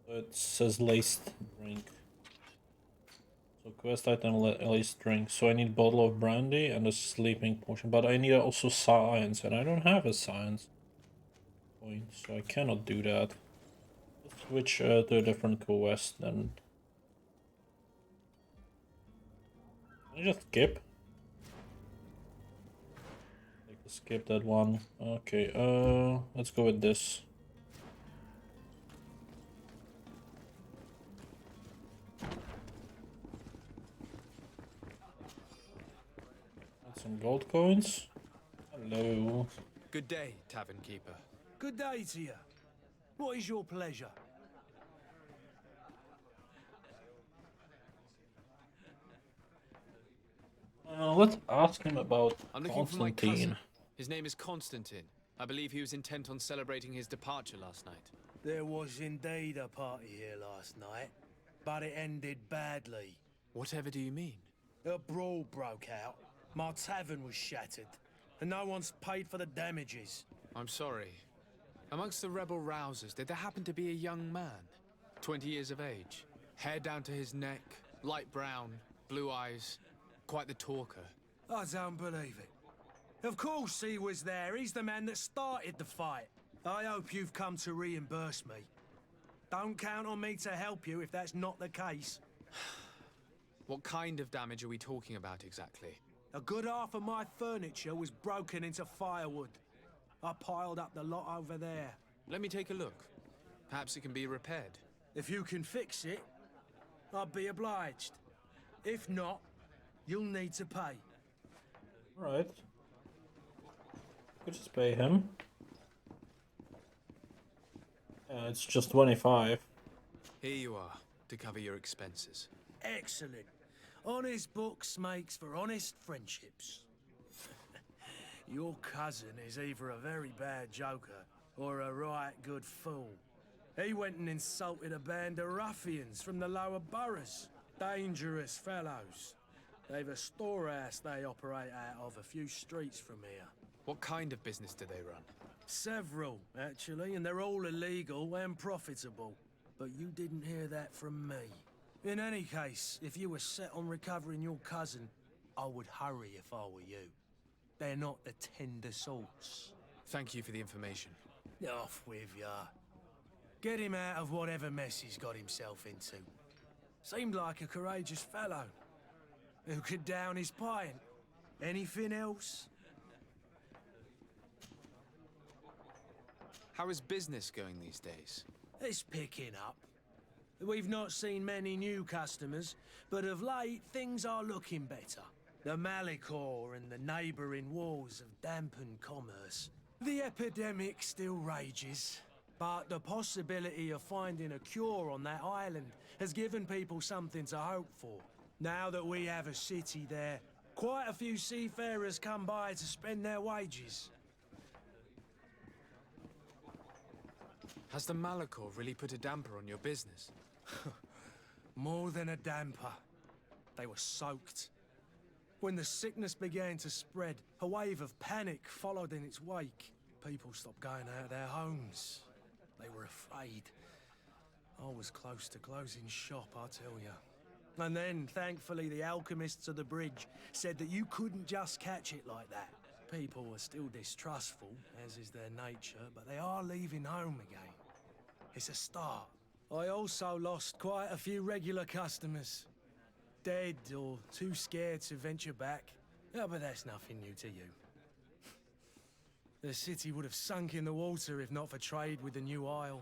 So it says laced drink. So quest item laced drink. So I need bottle of brandy and a sleeping potion. But I need also science, and I don't have a science point, so I cannot do that. Let's switch to a different quest then. Can I just skip? Skip that one. Okay, let's go with this. Got some gold coins. Hello. Good day, tavern keeper. Good day to you. What is your pleasure? Let's ask him about I'm looking for my Constantine. cousin. His name is Constantine. I believe he was intent on celebrating his departure last night. There was indeed a party here last night, but it ended badly. Whatever do you mean? A brawl broke out. My tavern was shattered, and no one's paid for the damages. I'm sorry. Amongst the rebel rousers, did there happen to be a young man? 20 years of age. Hair down to his neck, light brown, blue eyes. Quite the talker. I don't believe it. Of course he was there. He's the man that started the fight. I hope you've come to reimburse me. Don't count on me to help you if that's not the case. What kind of damage are we talking about exactly? A good half of my furniture was broken into firewood. I piled up the lot over there. Let me take a look. Perhaps it can be repaired. If you can fix it, I'd be obliged. If not, you'll need to pay. Alright. Could just pay him. It's just 25. Here you are, to cover your expenses. Excellent. Honest books makes for honest friendships. Your cousin is either a very bad joker or a right good fool. He went and insulted a band of ruffians from the lower boroughs. Dangerous fellows. They've a storehouse they operate out of a few streets from here. What kind of business do they run? Several, actually, and they're all illegal and profitable. But you didn't hear that from me. In any case, if you were set on recovering your cousin, I would hurry if I were you. They're not the tender sorts. Thank you for the information. Off with ya. Get him out of whatever mess he's got himself into. Seemed like a courageous fellow. Who could down his pint? Anything else? How is business going these days? It's picking up. We've not seen many new customers, but of late things are looking better. The Malicor and the neighbouring wars have dampened commerce. The epidemic still rages, but the possibility of finding a cure on that island has given people something to hope for. Now that we have a city there, quite a few seafarers come by to spend their wages. Has the Malicor really put a damper on your business? More than a damper. They were soaked. When the sickness began to spread, a wave of panic followed in its wake. People stopped going out of their homes. They were afraid. I was close to closing shop, I tell you. And then, thankfully, the alchemists of the bridge said that you couldn't just catch it like that. People are still distrustful, as is their nature, but they are leaving home again. It's a start. I also lost quite a few regular customers. Dead or too scared to venture back. Yeah, but that's nothing new to you. The city would have sunk in the water if not for trade with the new isle.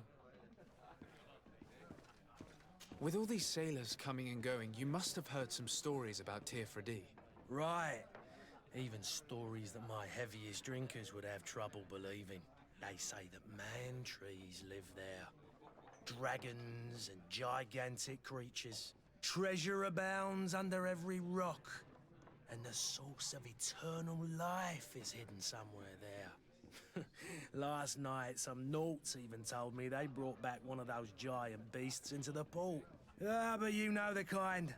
With all these sailors coming and going, you must have heard some stories about Tirfredi. Right. Even stories that my heaviest drinkers would have trouble believing. They say that man-trees live there. Dragons and gigantic creatures. Treasure abounds under every rock. And the source of eternal life is hidden somewhere there. Last night, some Nauts even told me they brought back one of those giant beasts into the port. Ah, but you know the kind.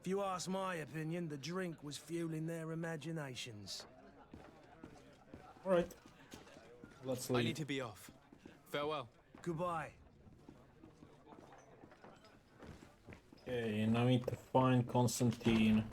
If you ask my opinion, the drink was fueling their imaginations. Alright. Let's leave. I need to be off. Farewell. Goodbye. Okay, now I need to find Constantine.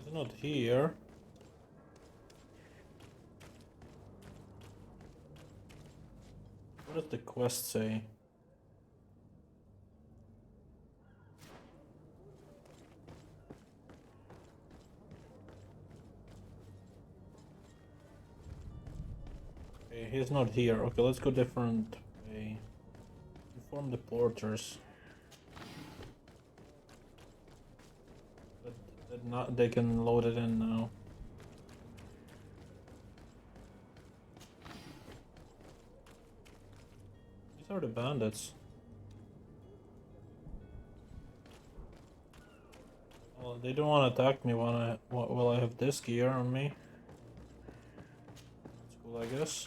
He's not here. What does the quest say? Okay, he's not here. Okay, let's go different way. Inform the porters. Not, they can load it in now. These are the bandits. Well, they don't want to attack me when while I have this gear on me. That's cool, I guess.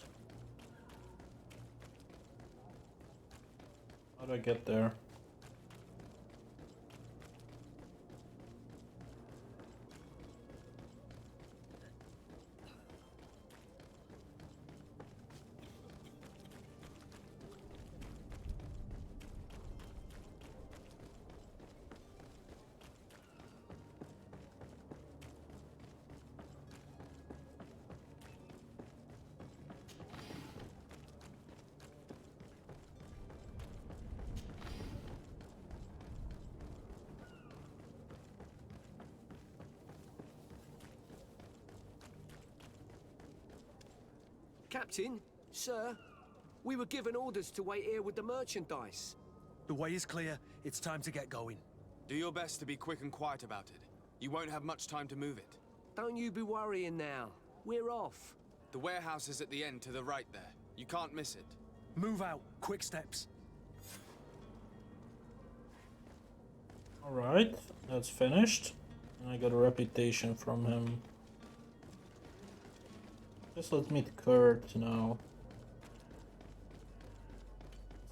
How do I get there? Captain, sir, we were given orders to wait here with the merchandise. The way is clear. It's time to get going. Do your best to be quick and quiet about it. You won't have much time to move it. Don't you be worrying now. We're off. The warehouse is at the end to the right there. You can't miss it. Move out. Quick steps. Alright, that's finished. I got a reputation from him. Just let's meet Kurt now.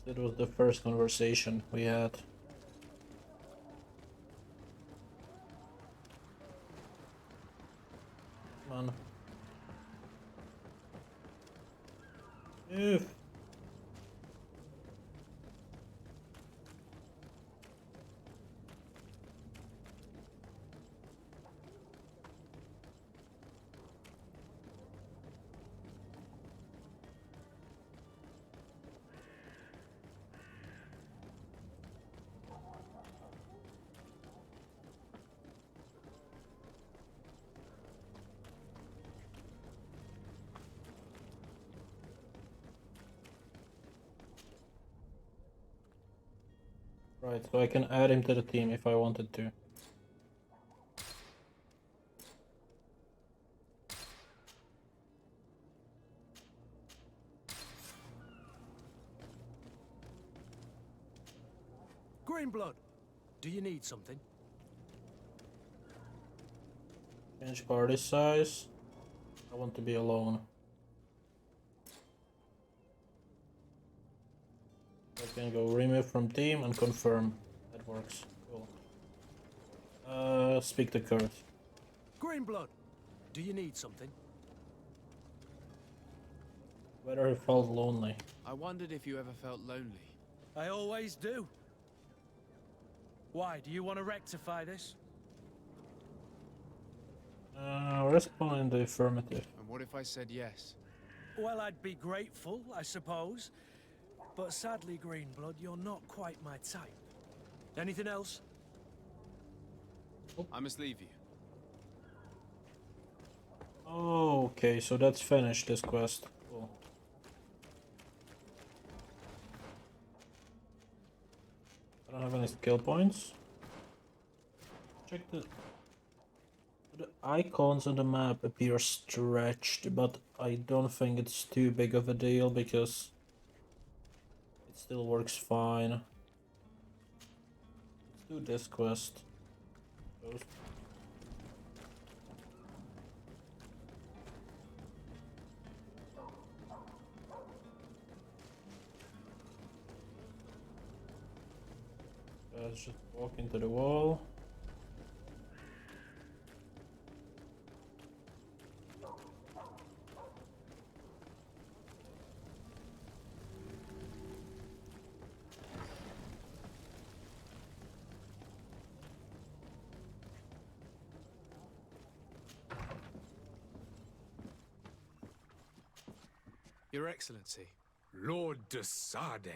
It was the first conversation we had. Come on. Move. Right, so I can add him to the team if I wanted to. Greenblood, do you need something? Change party size. I want to be alone. I can go remove from team and confirm. That works. Cool. Speak to Kurt. Greenblood, do you need something? Whether he felt lonely. I wondered if you ever felt lonely. I always do. Why, do you want to rectify this? Respond in the affirmative. And what if I said yes? Well, I'd be grateful, I suppose. But sadly, Greenblood, you're not quite my type. Anything else? I must leave you. Okay, so that's finished, this quest. Cool. I don't have any skill points. Check the icons on the map appear stretched, but I don't think it's too big of a deal because it still works fine. Let's do this quest. Let's just walk into the wall. Your Excellency. Lord de Sade,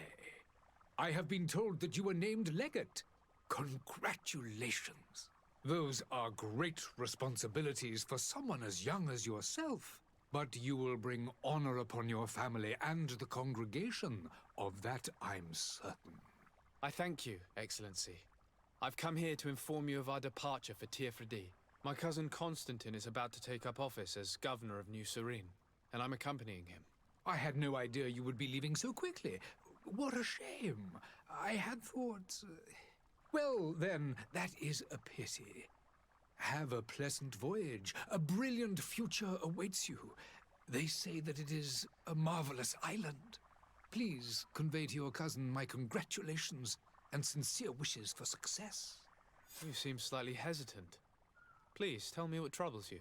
I have been told that you were named legate. Congratulations. Those are great responsibilities for someone as young as yourself. But you will bring honor upon your family and the congregation. Of that I'm certain. I thank you, Excellency. I've come here to inform you of our departure for Tiefredi. My cousin Constantine is about to take up office as governor of New Serene, and I'm accompanying him. I had no idea you would be leaving so quickly. What a shame. I had thought... Well, then, that is a pity. Have a pleasant voyage. A brilliant future awaits you. They say that it is a marvelous island. Please convey to your cousin my congratulations and sincere wishes for success. You seem slightly hesitant. Please, tell me what troubles you.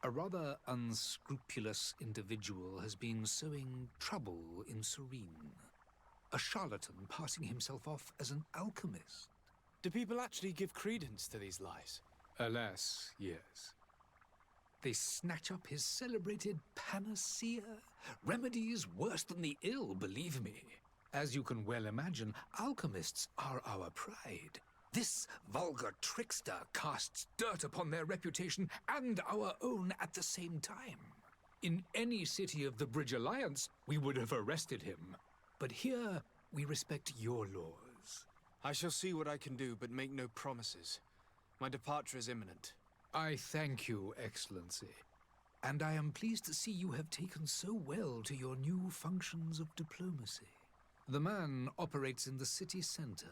A rather unscrupulous individual has been sowing trouble in Serene. A charlatan passing himself off as an alchemist. Do people actually give credence to these lies? Alas, yes. They snatch up his celebrated panacea. Remedies worse than the ill, believe me. As you can well imagine, alchemists are our pride. This vulgar trickster casts dirt upon their reputation and our own at the same time. In any city of the Bridge Alliance, we would have arrested him. But here, we respect your laws. I shall see what I can do, but make no promises. My departure is imminent. I thank you, Excellency. And I am pleased to see you have taken so well to your new functions of diplomacy. The man operates in the city center.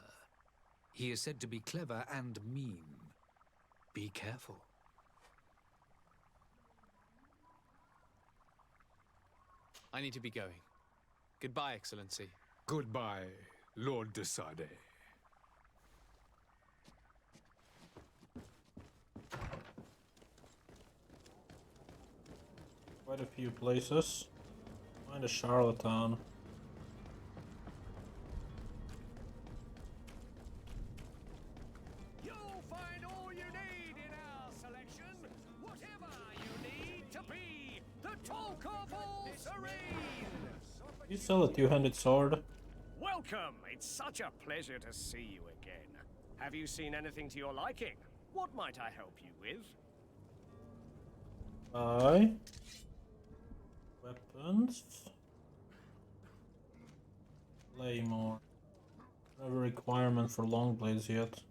He is said to be clever and mean. Be careful. I need to be going. Goodbye, Excellency. Goodbye, Lord de Sade. Quite a few places. Find a charlatan. You'll find all you need in our selection. Whatever you need to be the talk of all Serene. You sell a two-handed sword? Welcome. It's such a pleasure to see you again. Have you seen anything to your liking? What might I help you with? Buy weapons. Claymore. No requirement for long blades yet.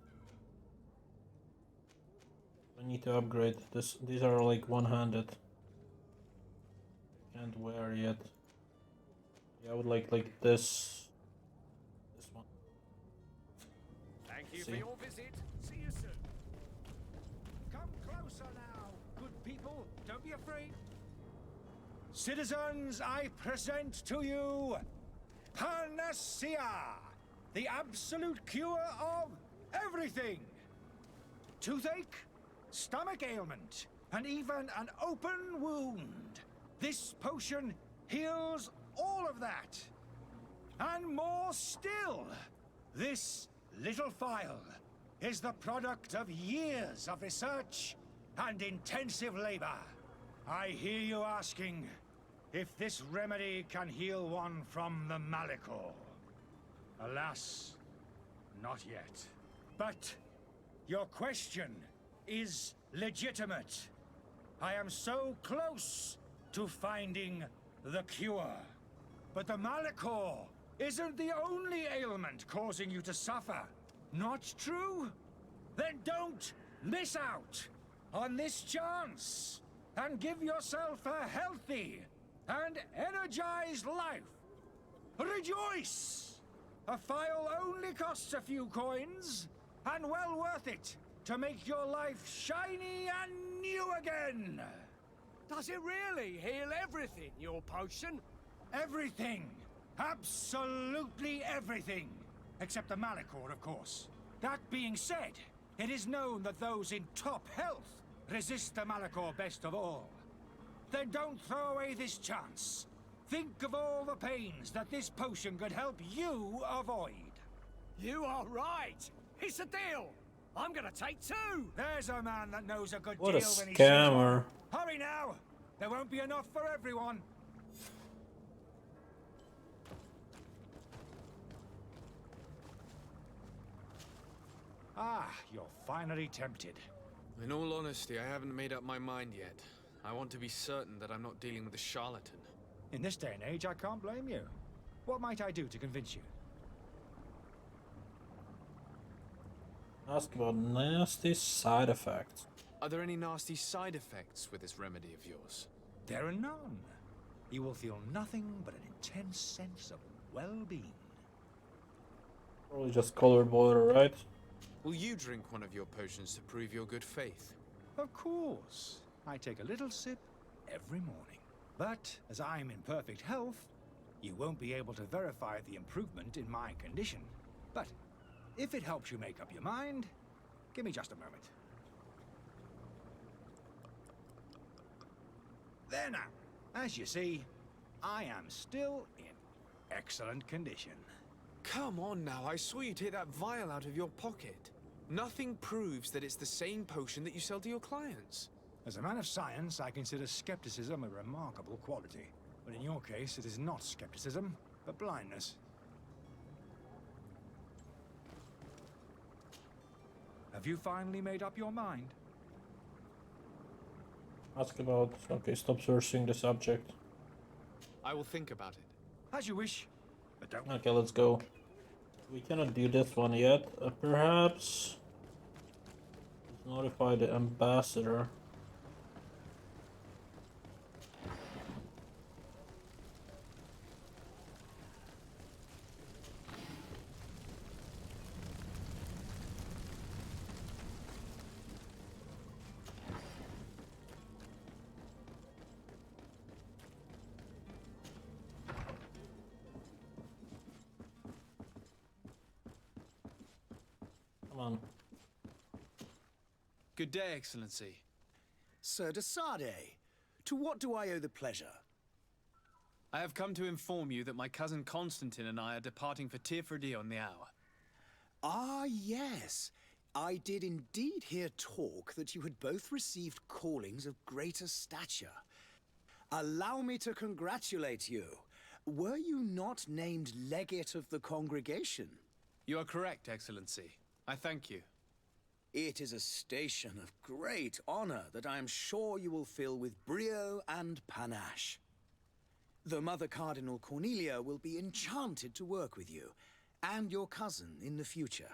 I need to upgrade this. These are like one-handed. Can't wear yet. Yeah, I would like this. This one. Thank you for your visit. See you soon. Come closer now, good people. Don't be afraid. Citizens, I present to you Panacea, the absolute cure of everything. Toothache, stomach ailment, and even an open wound. This potion heals all of that. And more still, this little phial is the product of years of research and intensive labor. I hear you asking if this remedy can heal one from the Malachor. Alas, not yet. But your question is legitimate. I am so close to finding the cure. But the Malachor isn't the only ailment causing you to suffer. Not true? Then don't miss out on this chance and give yourself a healthy and energized life. Rejoice! A phial only costs a few coins, and well worth it to make your life shiny and new again. Does it really heal everything, your potion? Everything. Absolutely everything. Except the Malachor, of course. That being said, it is known that those in top health resist the Malachor best of all. Then don't throw away this chance. Think of all the pains that this potion could help you avoid. You are right. It's a deal. I'm gonna take two. There's a man that knows a good What deal a when he sees scammer. one. Hurry now. There won't be enough for everyone. Ah, you're finally tempted. In all honesty, I haven't made up my mind yet. I want to be certain that I'm not dealing with a charlatan. In this day and age, I can't blame you. What might I do to convince you? Ask about nasty side effects. Are there any nasty side effects with this remedy of yours? There are none. You will feel nothing but an intense sense of well-being. Probably just colored water, right? Will you drink one of your potions to prove your good faith? Of course. I take a little sip every morning. But as I'm in perfect health, you won't be able to verify the improvement in my condition. But if it helps you make up your mind, give me just a moment. There now. As you see, I am still in excellent condition. Come on now, I saw you take that vial out of your pocket. Nothing proves that it's the same potion that you sell to your clients. As a man of science, I consider skepticism a remarkable quality. But in your case, it is not skepticism, but blindness. Have you finally made up your mind? Ask about... Okay, stop searching the subject. I will think about it. As you wish. But don't. Okay, let's go. We cannot do this one yet. Perhaps... Let's notify the ambassador. Come on. Good day, Excellency. Sir de Sardet, to what do I owe the pleasure? I have come to inform you that my cousin Constantine and I are departing for Tirfredi on the hour. Ah, yes. I did indeed hear talk that you had both received callings of greater stature. Allow me to congratulate you. Were you not named legate of the congregation? You are correct, Excellency. I thank you. It is a station of great honor that I am sure you will fill with brio and panache. The Mother Cardinal Cornelia will be enchanted to work with you, and your cousin in the future.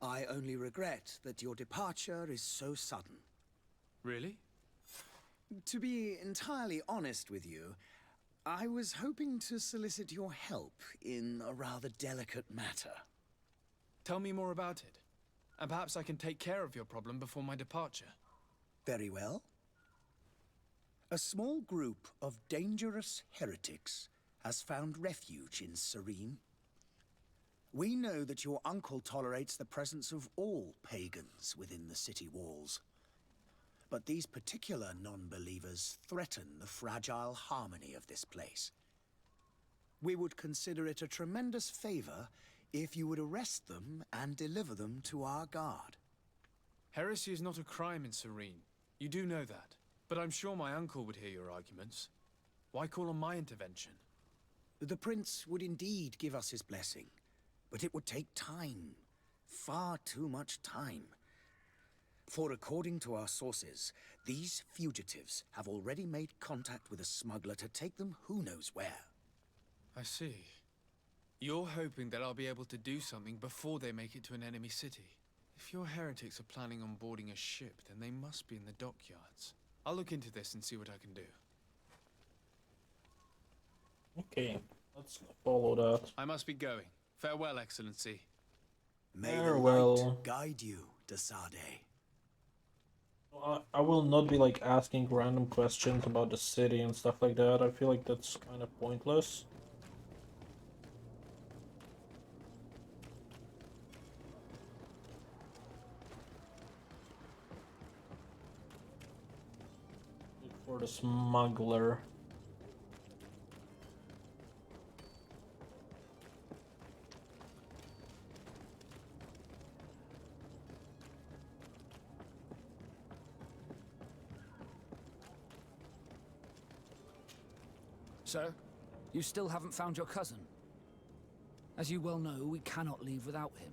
I only regret that your departure is so sudden. Really? To be entirely honest with you, I was hoping to solicit your help in a rather delicate matter. Tell me more about it, and perhaps I can take care of your problem before my departure. Very well. A small group of dangerous heretics has found refuge in Serene. We know that your uncle tolerates the presence of all pagans within the city walls. But these particular non-believers threaten the fragile harmony of this place. We would consider it a tremendous favor if you would arrest them and deliver them to our guard. Heresy is not a crime in Serene. You do know that. But I'm sure my uncle would hear your arguments. Why call on my intervention? The prince would indeed give us his blessing, but it would take time. Far too much time. For according to our sources, these fugitives have already made contact with a smuggler to take them who knows where. I see. You're hoping that I'll be able to do something before they make it to an enemy city. If your heretics are planning on boarding a ship, then they must be in the dockyards. I'll look into this and see what I can do. Okay, let's follow that. I must be going. Farewell, Excellency. May the light guide you, de Sardet. I will not be like asking random questions about the city and stuff like that. I feel like that's kind of pointless. Look for the smuggler. Sir, you still haven't found your cousin. As you well know, we cannot leave without him.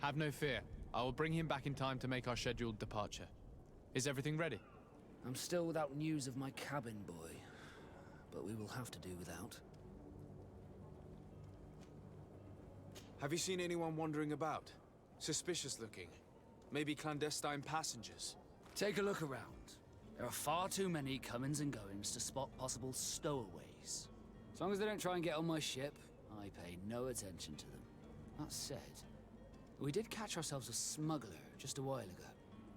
Have no fear. I will bring him back in time to make our scheduled departure. Is everything ready? I'm still without news of my cabin boy, but we will have to do without. Have you seen anyone wandering about? Suspicious looking. Maybe clandestine passengers. Take a look around. There are far too many comings and goings to spot possible stowaways. As long as they don't try and get on my ship, I pay no attention to them. That said, we did catch ourselves a smuggler just a while ago.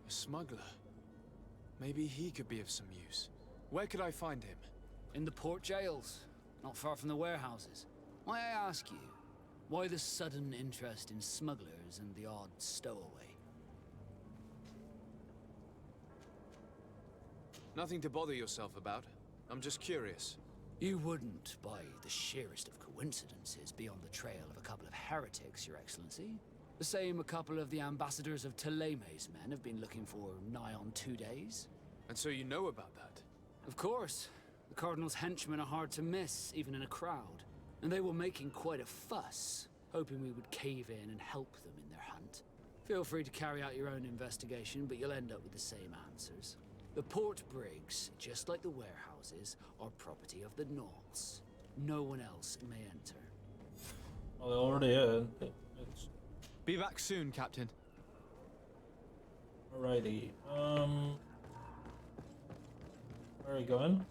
A smuggler? Maybe he could be of some use. Where could I find him? In the port jails, not far from the warehouses. May I ask you, why the sudden interest in smugglers and the odd stowaway? Nothing to bother yourself about. I'm just curious. You wouldn't, by the sheerest of coincidences, be on the trail of a couple of heretics, Your Excellency. The same a couple of the ambassadors of Theleme's men have been looking for nigh on 2 days. And so you know about that? Of course. The Cardinal's henchmen are hard to miss, even in a crowd. And they were making quite a fuss, hoping we would cave in and help them in their hunt. Feel free to carry out your own investigation, but you'll end up with the same answers. The port brigs, just like the warehouses, are property of the Nords. No one else may enter. Well, it already is. Be back soon, Captain. Alrighty. Where are you going?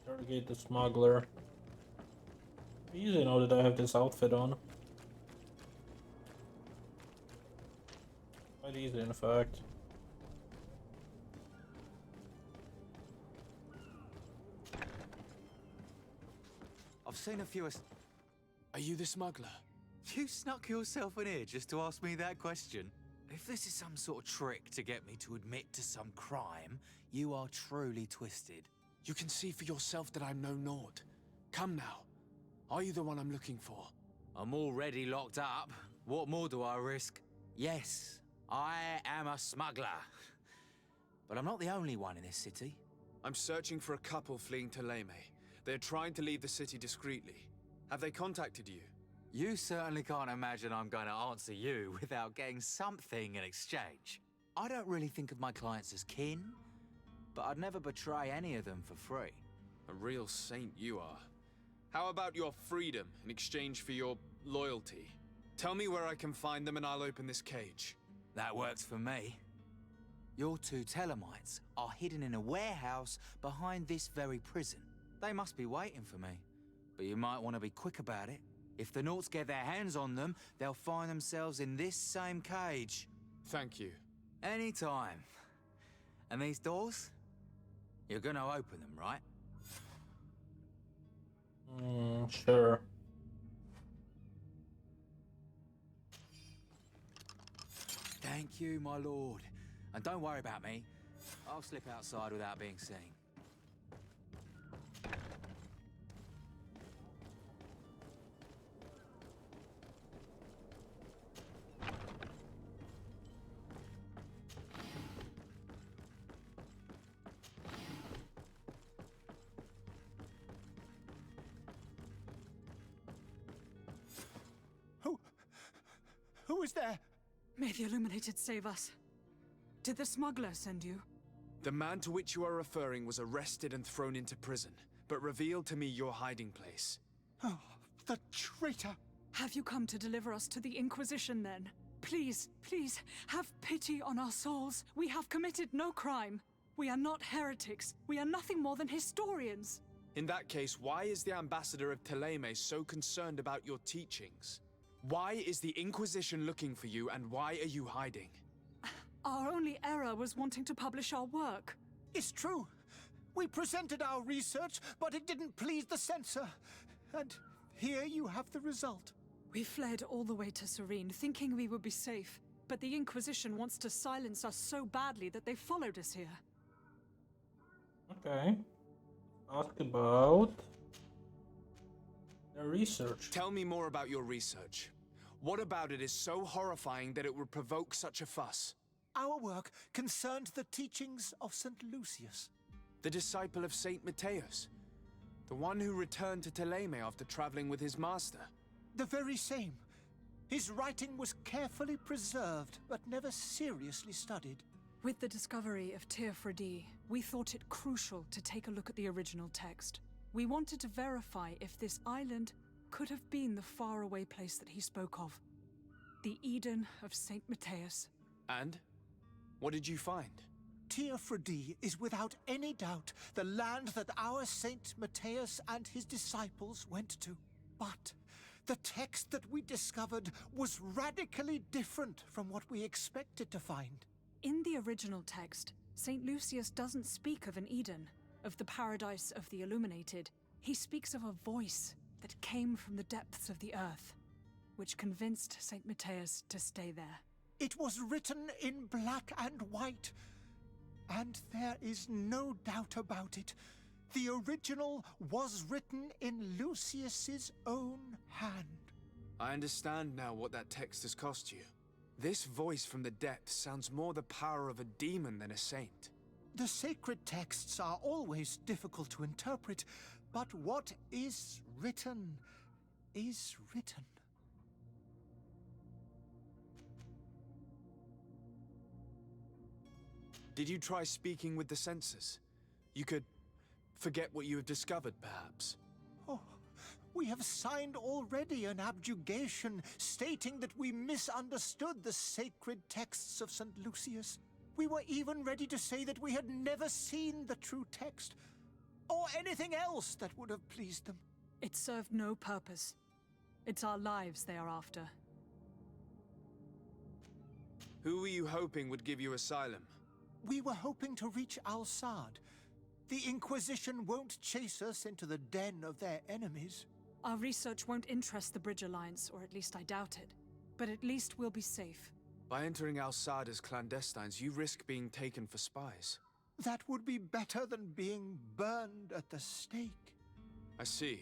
Interrogate the smuggler. Easy now that I have this outfit on. Quite easy, in fact. I've seen a few. Are you the smuggler? You snuck yourself in here just to ask me that question. If this is some sort of trick to get me to admit to some crime, you are truly twisted. You can see for yourself that I'm no Nord. Come now. Are you the one I'm looking for? I'm already locked up. What more do I risk? Yes, I am a smuggler. But I'm not the only one in this city. I'm searching for a couple fleeing to Leme. They're trying to leave the city discreetly. Have they contacted you? You certainly can't imagine I'm going to answer you without getting something in exchange. I don't really think of my clients as kin, but I'd never betray any of them for free. A real saint you are. How about your freedom in exchange for your loyalty? Tell me where I can find them and I'll open this cage. That works for me. Your two Telemites are hidden in a warehouse behind this very prison. They must be waiting for me, but you might want to be quick about it. If the Nords get their hands on them, they'll find themselves in this same cage. Thank you. Anytime. And these doors? You're gonna open them, right? Sure. Thank you, my lord. And don't worry about me. I'll slip outside without being seen. Who is there? May the Illuminated save us. Did the smuggler send you? The man to which you are referring was arrested and thrown into prison, but revealed to me your hiding place. Oh, the traitor! Have you come to deliver us to the Inquisition, then? Please, please, have pity on our souls. We have committed no crime. We are not heretics. We are nothing more than historians. In that case, why is the ambassador of Teleme so concerned about your teachings? Why is the Inquisition looking for you, and why are you hiding? Our only error was wanting to publish our work. It's true. We presented our research, but it didn't please the censor. And here you have the result. We fled all the way to Serene, thinking we would be safe. But the Inquisition wants to silence us so badly that they followed us here. Okay. Ask about the research. Tell me more about your research. What about it is so horrifying that it would provoke such a fuss? Our work concerned the teachings of St. Lucius. The disciple of Saint Matthias. The one who returned to Teleme after traveling with his master. The very same. His writing was carefully preserved, but never seriously studied. With the discovery of Teofredi, we thought it crucial to take a look at the original text. We wanted to verify if this island could have been the faraway place that he spoke of. The Eden of Saint Matthias. And? What did you find? Teofredi is without any doubt the land that our Saint Matthias and his disciples went to. But the text that we discovered was radically different from what we expected to find. In the original text, St. Lucius doesn't speak of an Eden, of the paradise of the Illuminated. He speaks of a voice that came from the depths of the earth, which convinced St. Matthias to stay there. It was written in black and white, and there is no doubt about it. The original was written in Lucius's own hand. I understand now what that text has cost you. This voice from the depths sounds more the power of a demon than a saint. The sacred texts are always difficult to interpret, but what is written is written. Did you try speaking with the censors? You could forget what you have discovered, perhaps. Oh, we have signed already an abjugation stating that we misunderstood the sacred texts of St. Lucius. We were even ready to say that we had never seen the true text, or anything else that would have pleased them. It served no purpose. It's our lives they are after. Who were you hoping would give you asylum? We were hoping to reach Al-Sad. The Inquisition won't chase us into the den of their enemies. Our research won't interest the Bridge Alliance, or at least I doubt it. But at least we'll be safe. By entering Al-Sad as clandestines, you risk being taken for spies. That would be better than being burned at the stake. I see.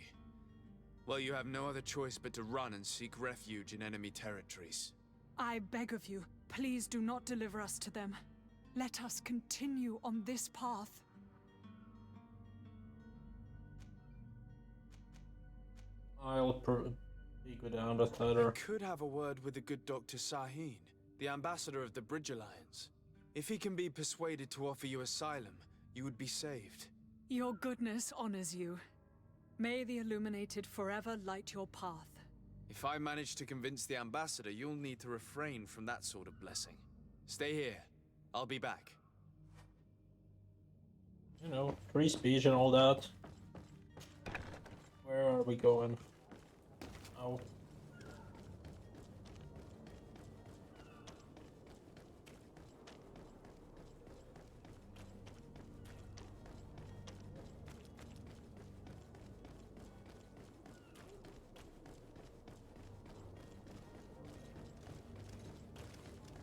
Well, you have no other choice but to run and seek refuge in enemy territories. I beg of you, please do not deliver us to them. Let us continue on this path. I'll speak with the ambassador. I could have a word with the good Dr. Sahin, the ambassador of the Bridge Alliance. If he can be persuaded to offer you asylum, you would be saved. Your goodness honors you. May the Illuminated forever light your path. If I manage to convince the ambassador, you'll need to refrain from that sort of blessing. Stay here. I'll be back. You know, free speech and all that. Where are we going? Oh.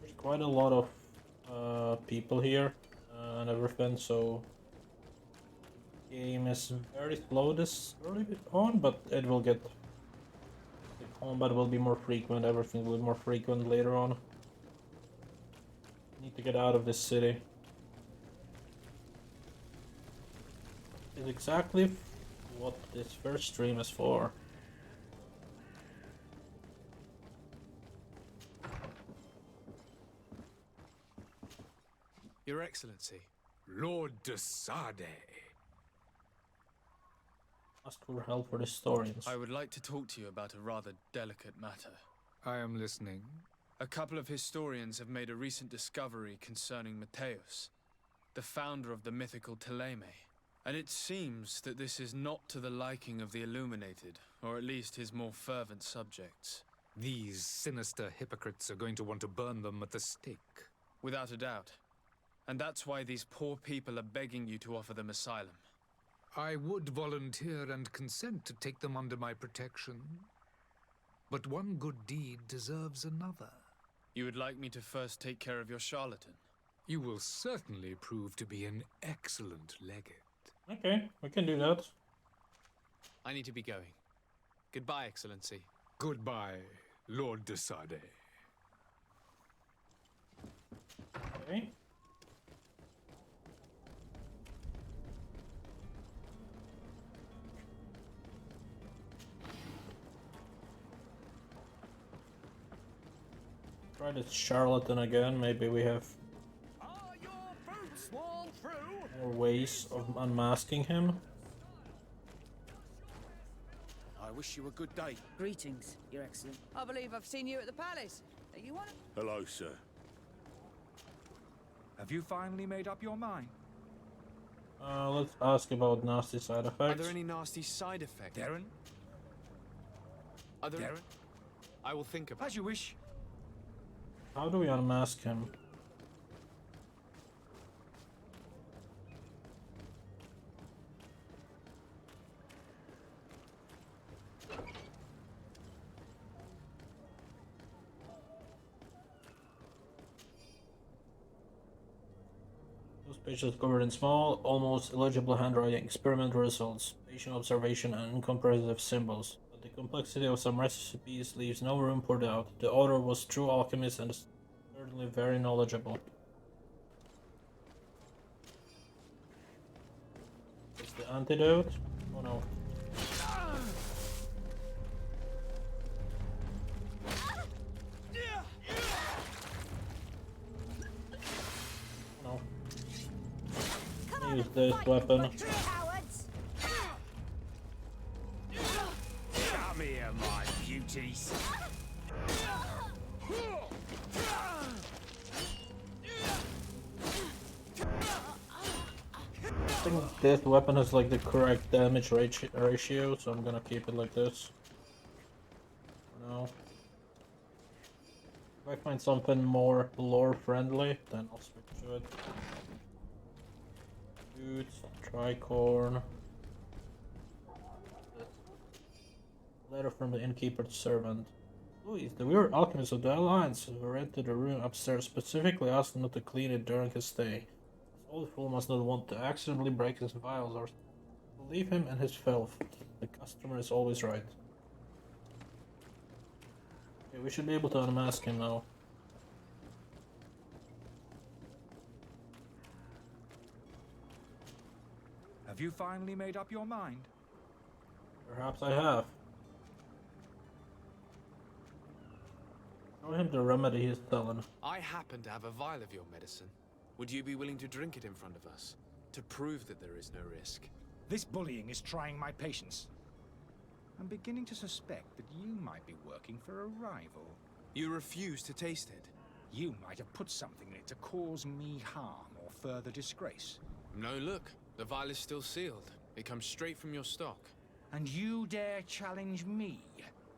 There's quite a lot of people here and everything, so the game is very slow this early on, but it will get, the combat will be more frequent, everything will be more frequent later on. Need to get out of this city. It's exactly what this first stream is for. Your Excellency. Lord de Sade. Ask for help for the historians. I would like to talk to you about a rather delicate matter. I am listening. A couple of historians have made a recent discovery concerning Mateus, the founder of the mythical Thélème. And it seems that this is not to the liking of the Illuminated, or at least his more fervent subjects. These sinister hypocrites are going to want to burn them at the stake. Without a doubt. And that's why these poor people are begging you to offer them asylum. I would volunteer and consent to take them under my protection. But one good deed deserves another. You would like me to first take care of your charlatan? You will certainly prove to be an excellent legate. Okay, we can do that. I need to be going. Goodbye, Excellency. Goodbye, Lord de Sade. Okay. Try this charlatan again, maybe we have more ways of unmasking him. I wish you a good day. Greetings, Your Excellency. I believe I've seen you at the palace. Are you one of... Hello, sir. Have you finally made up your mind? Let's ask about nasty side effects. Are there any nasty side effects? Darren? Are there... Darren? I will think about it. As you wish. How do we unmask him? Those pages covered in small, almost illegible handwriting, experimental results, patient observation, and incomprehensive symbols. But the complexity of some recipes leaves no room for doubt. The author was true alchemist and certainly very knowledgeable. Is the antidote? Oh no. No. this weapon. Come here, my beauties. I think this weapon has like the correct damage ratio, so I'm gonna keep it like this. For now. If I find something more lore friendly, then I'll switch to it. Boots, tricorn. Letter from the innkeeper's servant. Louis, the weird alchemist of the Alliance, who rented a room upstairs, specifically asked him not to clean it during his stay. This old fool must not want to accidentally break his vials or leave him in his filth. The customer is always right. Okay, we should be able to unmask him now. Have you finally made up your mind? Perhaps I have. Show him the remedy he's selling. I happen to have a vial of your medicine. Would you be willing to drink it in front of us? To prove that there is no risk? This bullying is trying my patience. I'm beginning to suspect that you might be working for a rival. You refuse to taste it? You might have put something in it to cause me harm or further disgrace. No, look. The vial is still sealed. It comes straight from your stock. And you dare challenge me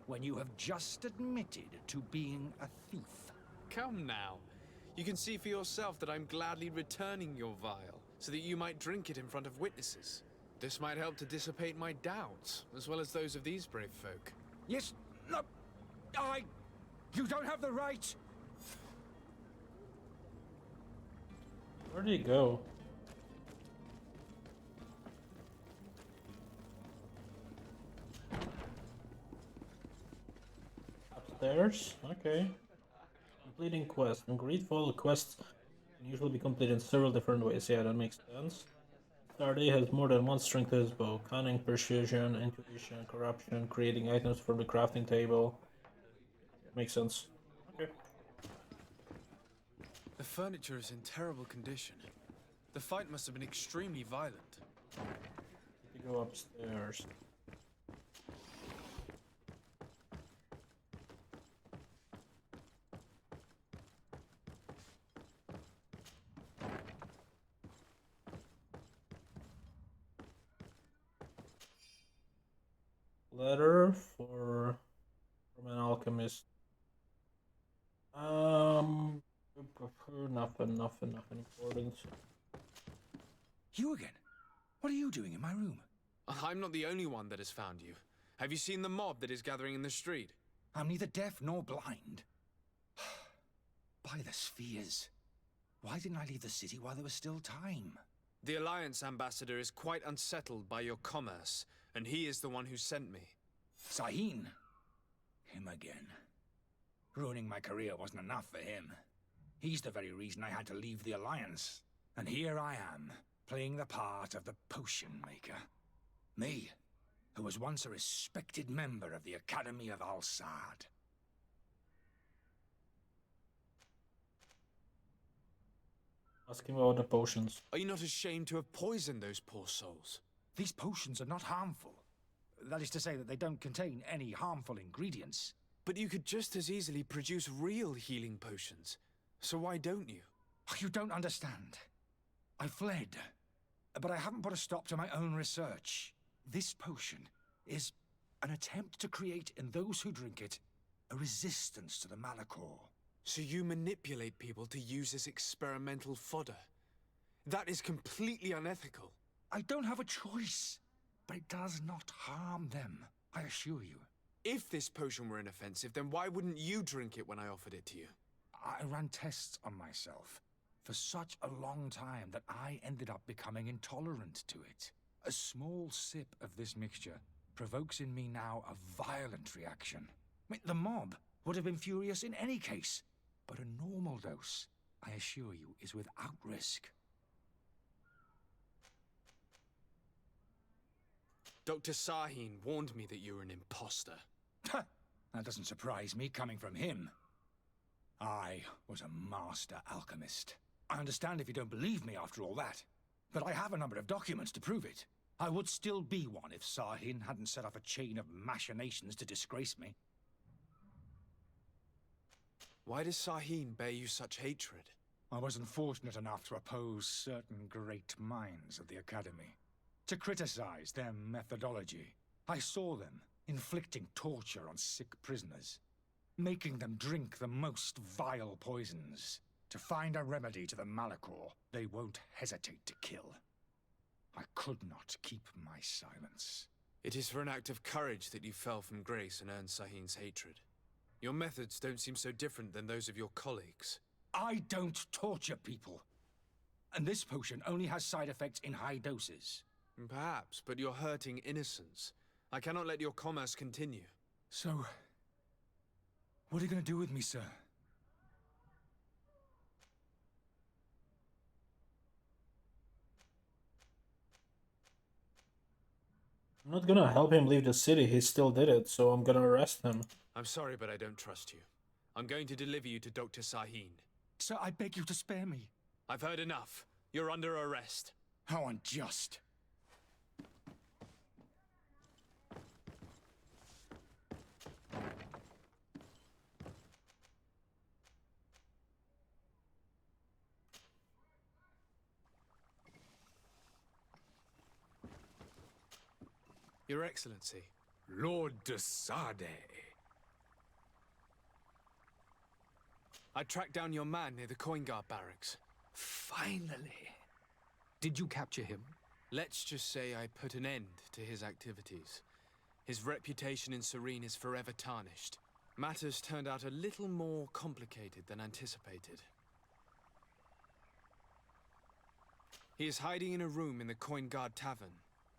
when you have just admitted to being a thief? Come now. You can see for yourself that I'm gladly returning your vial, so that you might drink it in front of witnesses. This might help to dissipate my doubts, as well as those of these brave folk. Yes, no, you don't have the right. Where did he go? Upstairs? Okay. Completing quest. In GreedFall, quests can usually be completed in several different ways. Yeah, that makes sense. Starday has more than one string to his bow. Cunning, persuasion, intuition, corruption, creating items for the crafting table. Makes sense. Okay. The furniture is in terrible condition. The fight must have been extremely violent. Need to go upstairs. Letter from an alchemist. Nothing important. You again? What are you doing in my room? I'm not the only one that has found you. Have you seen the mob that is gathering in the street? I'm neither deaf nor blind. By the spheres. Why didn't I leave the city while there was still time? The Alliance ambassador is quite unsettled by your commerce, and he is the one who sent me. Sahin? Him again. Ruining my career wasn't enough for him. He's the very reason I had to leave the Alliance. And here I am, playing the part of the potion maker. Me, who was once a respected member of the Academy of Al-Sad. Ask him about the potions. Are you not ashamed to have poisoned those poor souls? These potions are not harmful. That is to say that they don't contain any harmful ingredients. But you could just as easily produce real healing potions. So why don't you? You don't understand. I fled, but I haven't put a stop to my own research. This potion is an attempt to create in those who drink it a resistance to the Malachor. So you manipulate people to use as experimental fodder? That is completely unethical. I don't have a choice, but it does not harm them, I assure you. If this potion were inoffensive, then why wouldn't you drink it when I offered it to you? I ran tests on myself for such a long time that I ended up becoming intolerant to it. A small sip of this mixture provokes in me now a violent reaction. I mean, the mob would have been furious in any case, but a normal dose, I assure you, is without risk. Dr. Sahin warned me that you were an imposter. That doesn't surprise me, coming from him. I was a master alchemist. I understand if you don't believe me after all that. but I have a number of documents to prove it. I would still be one if Sahin hadn't set off a chain of machinations to disgrace me. Why does Sahin bear you such hatred? I wasn't fortunate enough to oppose certain great minds of the Academy, to criticize their methodology. I saw them inflicting torture on sick prisoners, making them drink the most vile poisons. To find a remedy to the Malachor, they won't hesitate to kill. I could not keep my silence. It is for an act of courage that you fell from grace and earned Sahin's hatred. Your methods don't seem so different than those of your colleagues. I don't torture people. And this potion only has side effects in high doses. Perhaps, but you're hurting innocents. I cannot let your commerce continue. So, what are you going to do with me, sir? I'm not gonna help him leave the city, he still did it, so I'm gonna arrest him. I'm sorry, but I don't trust you. I'm going to deliver you to Dr. Sahin. Sir, I beg you to spare me. I've heard enough. You're under arrest. How unjust. Your Excellency. Lord de Sade. I tracked down your man near the coin guard barracks. Finally. Did you capture him? Let's just say I put an end to his activities. His reputation in Serene is forever tarnished. Matters turned out a little more complicated than anticipated. He is hiding in a room in the Coin Guard Tavern.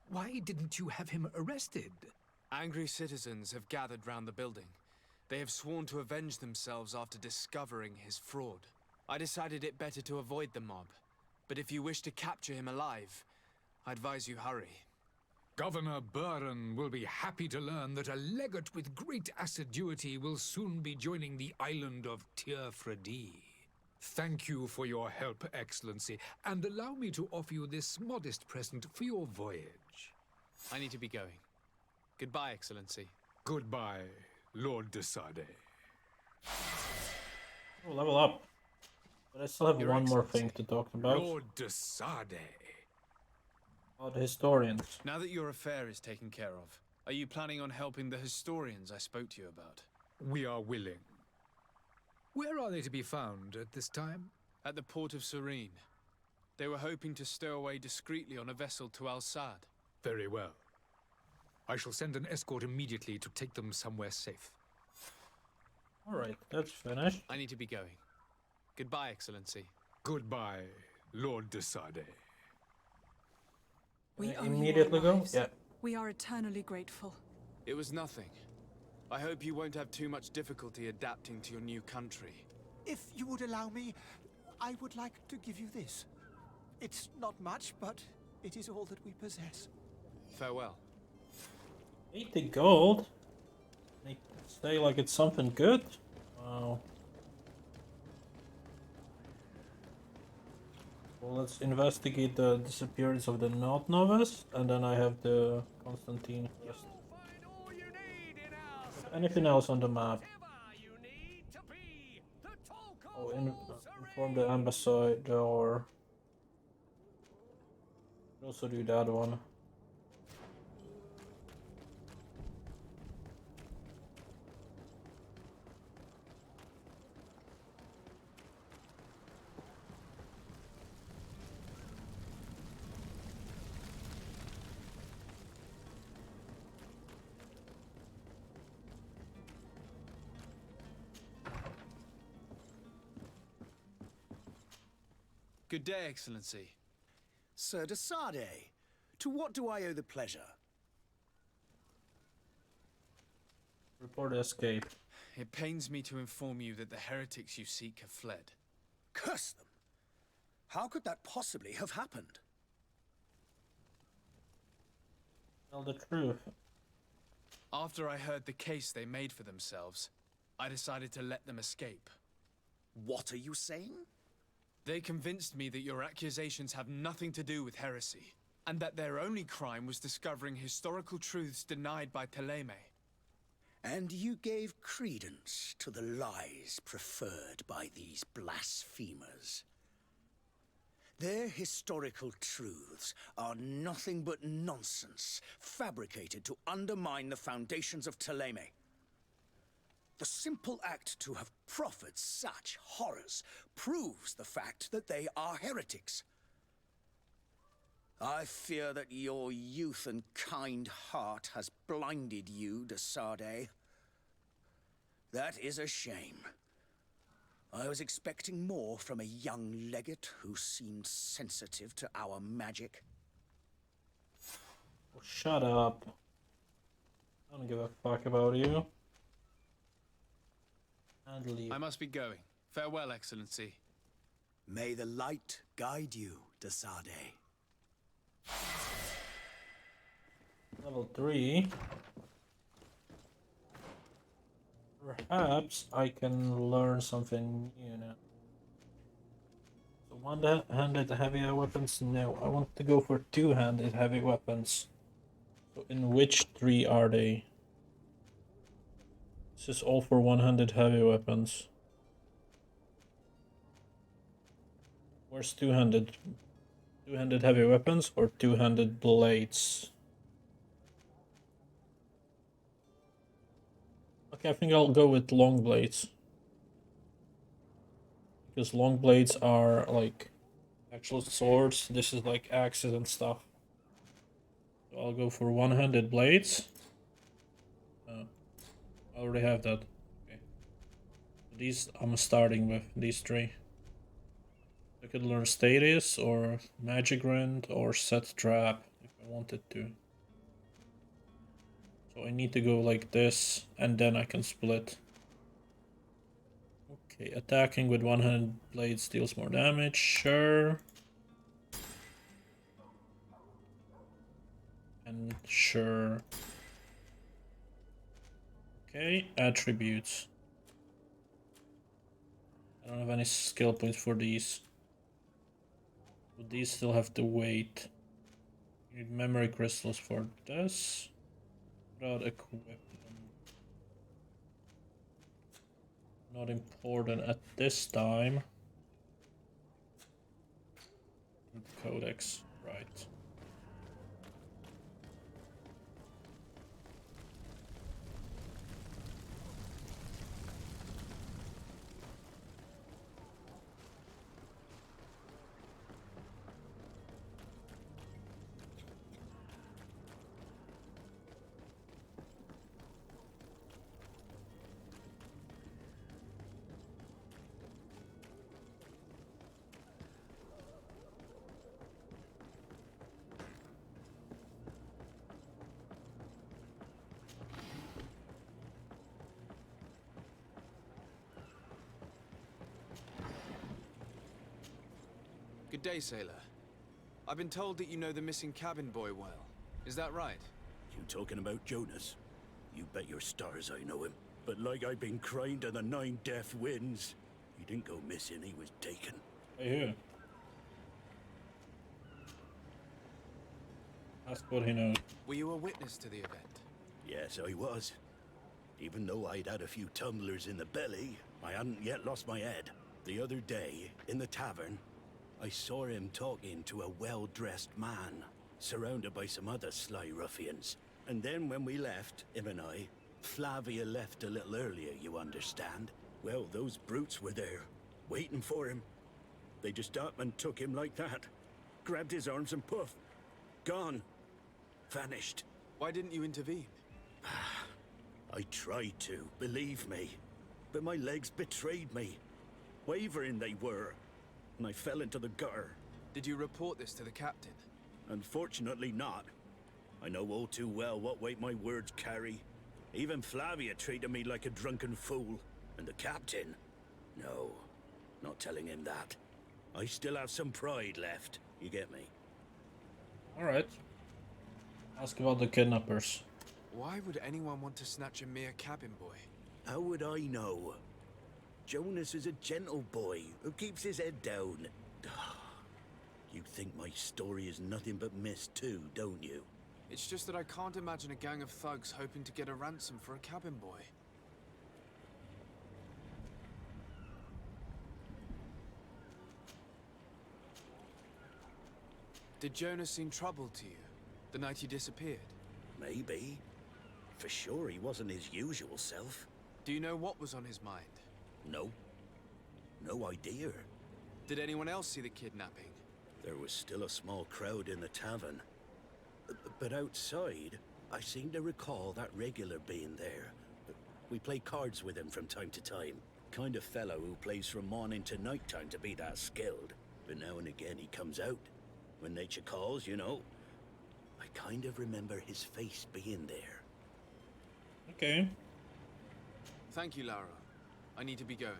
Why didn't you have him arrested? Angry citizens have gathered round the building. They have sworn to avenge themselves after discovering his fraud. I decided it better to avoid the mob. But if you wish to capture him alive, I advise you hurry. Governor Buren will be happy to learn that a legate with great assiduity will soon be joining the island of Tir-Fredi. Thank you for your help, Excellency, and allow me to offer you this modest present for your voyage. I need to be going. Goodbye, Excellency. Goodbye, Lord de Sade. Oh, level up. But I still have Your one more Excellency. thing to talk about. Lord de Sade. About the historians. Now that your affair is taken care of, are you planning on helping the historians I spoke to you about? We are willing. Where are they to be found at this time? At the port of Serene. They were hoping to stow away discreetly on a vessel to Al-Sad. Very well. I shall send an escort immediately to take them somewhere safe. Alright, that's finished. I need to be going. Goodbye, Excellency. Goodbye, Lord de Sade. We owe Immediately you our go? lives. Yeah. We are eternally grateful. It was nothing. I hope you won't have too much difficulty adapting to your new country. If you would allow me, I would like to give you this. It's not much, but it is all that we possess. Farewell. 80 gold? They say like it's something good? Wow. Well, let's investigate the disappearance of the Not Novice, and then I have the Constantine quest. Anything else on the map? Oh, inform the ambassador. Also do that one. Good day, Excellency. Sir de Sade, to what do I owe the pleasure? Report escape. It pains me to inform you that the heretics you seek have fled. Curse them! How could that possibly have happened? Tell the truth. After I heard the case they made for themselves, I decided to let them escape. What are you saying? They convinced me that your accusations have nothing to do with heresy, and that their only crime was discovering historical truths denied by Thélème. And you gave credence to the lies preferred by these blasphemers. Their historical truths are nothing but nonsense, fabricated to undermine the foundations of Thélème. The simple act to have proffered such horrors proves the fact that they are heretics. I fear that your youth and kind heart has blinded you, de Sardet. That is a shame. I was expecting more from a young legate who seemed sensitive to our magic. Oh, shut up. I don't give a fuck about you. And leave. I must be going. Farewell, Excellency. May the light guide you, de Sardet. Level 3. Perhaps I can learn something new now. So one-handed heavy weapons? No, I want to go for two-handed heavy weapons. So in which 3 are they? This is all for one-handed heavy weapons. Where's two-handed? Two-handed heavy weapons or two-handed blades? Okay, I think I'll go with long blades. Because long blades are like actual swords. This is like axes and stuff. So I'll go for one-handed blades. I already have that. Okay. These I'm starting with, these 3. I could learn Status or Magic Rend or Set Trap if I wanted to. So I need to go like this and then I can split. Okay, attacking with one-handed blades deals more damage, sure. And sure. Okay, attributes. I don't have any skill points for these. But these still have to wait. You need memory crystals for this. Without equipment. Not important at this time. Codex, right. Good day, sailor. I've been told that you know the missing cabin boy well. Is that right? You talking about Jonas? You bet your stars I know him. But like I've been crying to the 9 death winds, he didn't go missing, he was taken. I hear. Ask what he knows. Were you a witness to the event? Yes, I was. Even though I'd had a few tumblers in the belly, I hadn't yet lost my head. The other day, in the tavern, I saw him talking to a well-dressed man, surrounded by some other sly ruffians. And then when we left, him and I, Flavia left a little earlier, you understand. Well, those brutes were there, waiting for him. They just up and took him like that. Grabbed his arms and poof. Gone. Vanished. Why didn't you intervene? I tried to, believe me. But my legs betrayed me. Wavering they were. And I fell into the gutter. Did you report this to the captain? Unfortunately not. I know all too well what weight my words carry. Even Flavia treated me like a drunken fool. And the captain? No, not telling him that. I still have some pride left. You get me? Alright. Ask about the kidnappers. Why would anyone want to snatch a mere cabin boy? How would I know? Jonas is a gentle boy who keeps his head down. You think my story is nothing but mist too, don't you? It's just that I can't imagine a gang of thugs hoping to get a ransom for a cabin boy. Did Jonas seem troubled to you the night he disappeared? Maybe. For sure he wasn't his usual self. Do you know what was on his mind? No. No idea. Did anyone else see the kidnapping? There was still a small crowd in the tavern. But outside, I seem to recall that regular being there. We play cards with him from time to time. Kind of fellow who plays from morning to night time to be that skilled. But now and again he comes out. When nature calls, you know. I kind of remember his face being there. Okay. Thank you, Lara. I need to be going.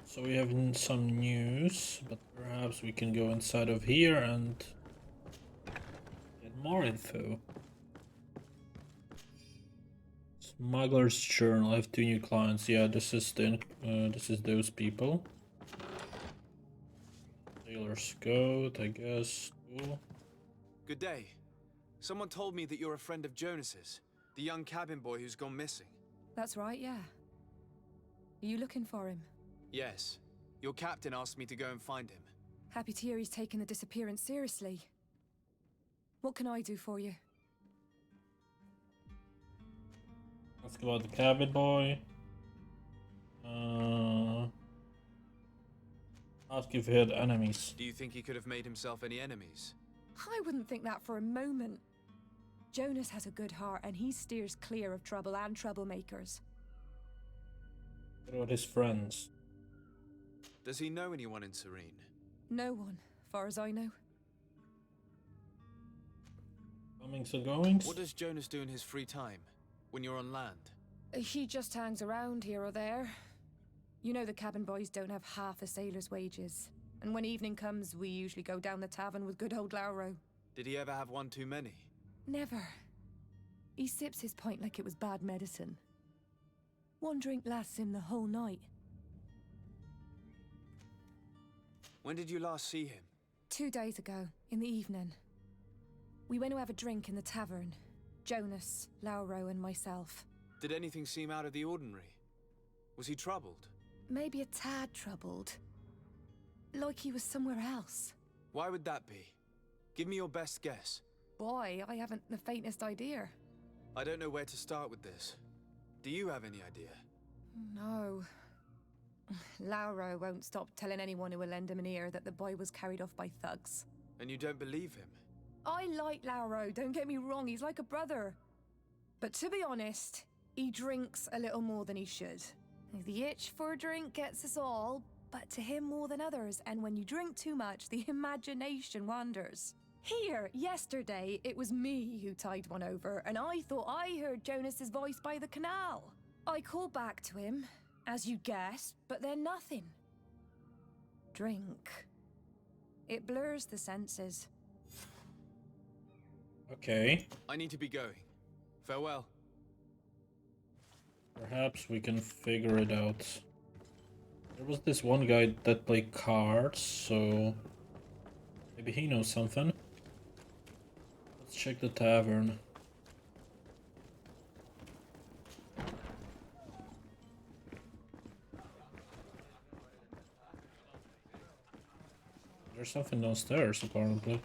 So we have some news, but perhaps we can go inside of here and get more info. Smuggler's Journal. I have 2 new clients. Yeah, this is those people. Sailor Scout, I guess. Cool. Good day. Someone told me that you're a friend of Jonas's, the young cabin boy who's gone missing. That's right, yeah. Are you looking for him? Yes. Your captain asked me to go and find him. Happy to hear he's taken the disappearance seriously. What can I do for you? Ask about the cabin boy. Ask if he had enemies. Do you think he could have made himself any enemies? I wouldn't think that for a moment. Jonas has a good heart and he steers clear of trouble and troublemakers. What about his friends? Does he know anyone in Serene? No one, far as I know. Comings and goings? What does Jonas do in his free time, when you're on land? He just hangs around here or there. You know the cabin boys don't have half a sailor's wages. And when evening comes, we usually go down the tavern with good old Lauro. Did he ever have one too many? Never. He sips his pint like it was bad medicine. One drink lasts him the whole night. When did you last see him? 2 days ago, in the evening. We went to have a drink in the tavern. Jonas, Lauro, and myself. Did anything seem out of the ordinary? Was he troubled? Maybe a tad troubled. Like he was somewhere else. Why would that be? Give me your best guess. Boy, I haven't the faintest idea. I don't know where to start with this. Do you have any idea? No. Lauro won't stop telling anyone who will lend him an ear that the boy was carried off by thugs. And you don't believe him? I like Lauro, don't get me wrong, he's like a brother. But to be honest, he drinks a little more than he should. The itch for a drink gets us all, but to him more than others, and when you drink too much, the imagination wanders. Here, yesterday, it was me who tied one over, and I thought I heard Jonas's voice by the canal. I called back to him, as you guessed, but then nothing. Drink. It blurs the senses. Okay. I need to be going. Farewell. Perhaps we can figure it out. There was this one guy that played cards, so maybe he knows something. Let's check the tavern. There's something downstairs, apparently.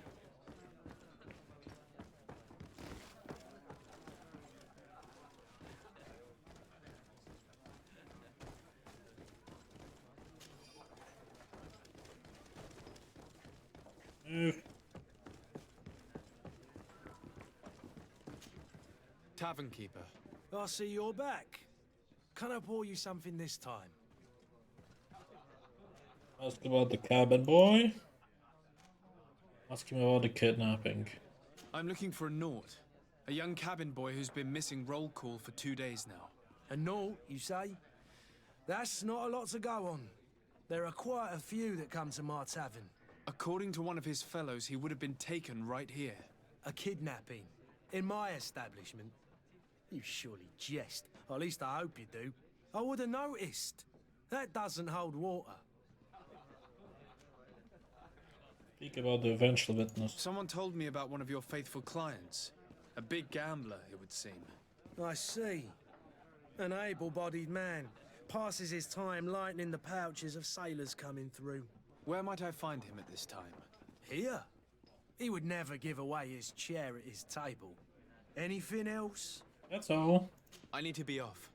Tavern keeper. I see you're back. Can I pour you something this time? Ask about the cabin boy. Ask him about the kidnapping. I'm looking for a Naut. A young cabin boy who's been missing roll call for 2 days now. A Naut, you say? That's not a lot to go on. There are quite a few that come to my tavern. According to one of his fellows, he would have been taken right here. A kidnapping. In my establishment. You surely jest. Or at least I hope you do. I would have noticed. That doesn't hold water. Speak about the eventual witness. Someone told me about one of your faithful clients. A big gambler, it would seem. I see. An able-bodied man. Passes his time lightening the pouches of sailors coming through. Where might I find him at this time? Here? He would never give away his chair at his table. Anything else? That's all. I need to be off.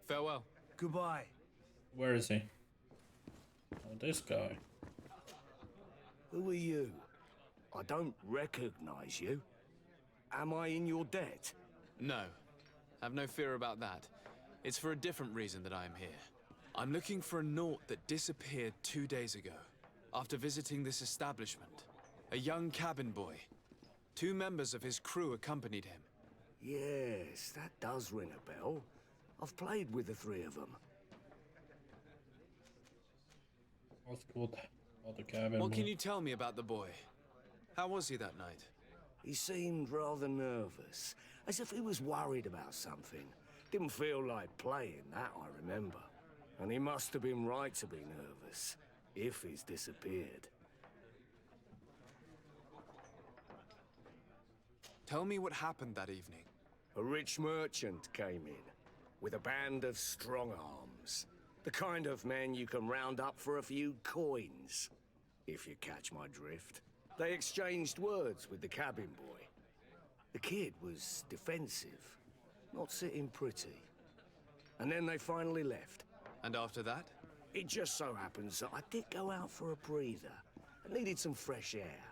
Farewell. Goodbye. Where is he? Oh, this guy. Who are you? I don't recognize you. Am I in your debt? No. Have no fear about that. It's for a different reason that I am here. I'm looking for a Naut that disappeared 2 days ago, after visiting this establishment. A young cabin boy. 2 members of his crew accompanied him. Yes, that does ring a bell. I've played with the 3 of them. What's good about the cabin? What can you tell me about the boy? How was he that night? He seemed rather nervous, as if he was worried about something. Didn't feel like playing, that I remember. And he must have been right to be nervous, if he's disappeared. Tell me what happened that evening. A rich merchant came in, with a band of strong-arms. The kind of men you can round up for a few coins, if you catch my drift. They exchanged words with the cabin boy. The kid was defensive, not sitting pretty. And then they finally left. And after that? It just so happens that I did go out for a breather. I needed some fresh air.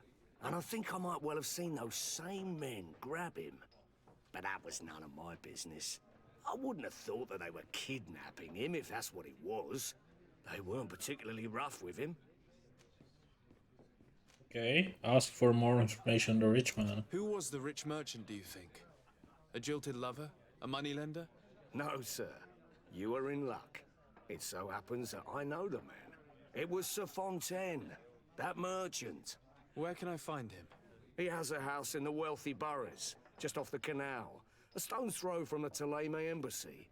And I think I might well have seen those same men grab him. But that was none of my business. I wouldn't have thought that they were kidnapping him if that's what it was. They weren't particularly rough with him. Okay, ask for more information on the rich man. Who was the rich merchant, do you think? A jilted lover? A moneylender? No, sir. You are in luck. It so happens that I know the man. It was Sir Fontaine, that merchant. Where can I find him? He has a house in the wealthy boroughs, just off the canal. A stone's throw from the Thélème embassy.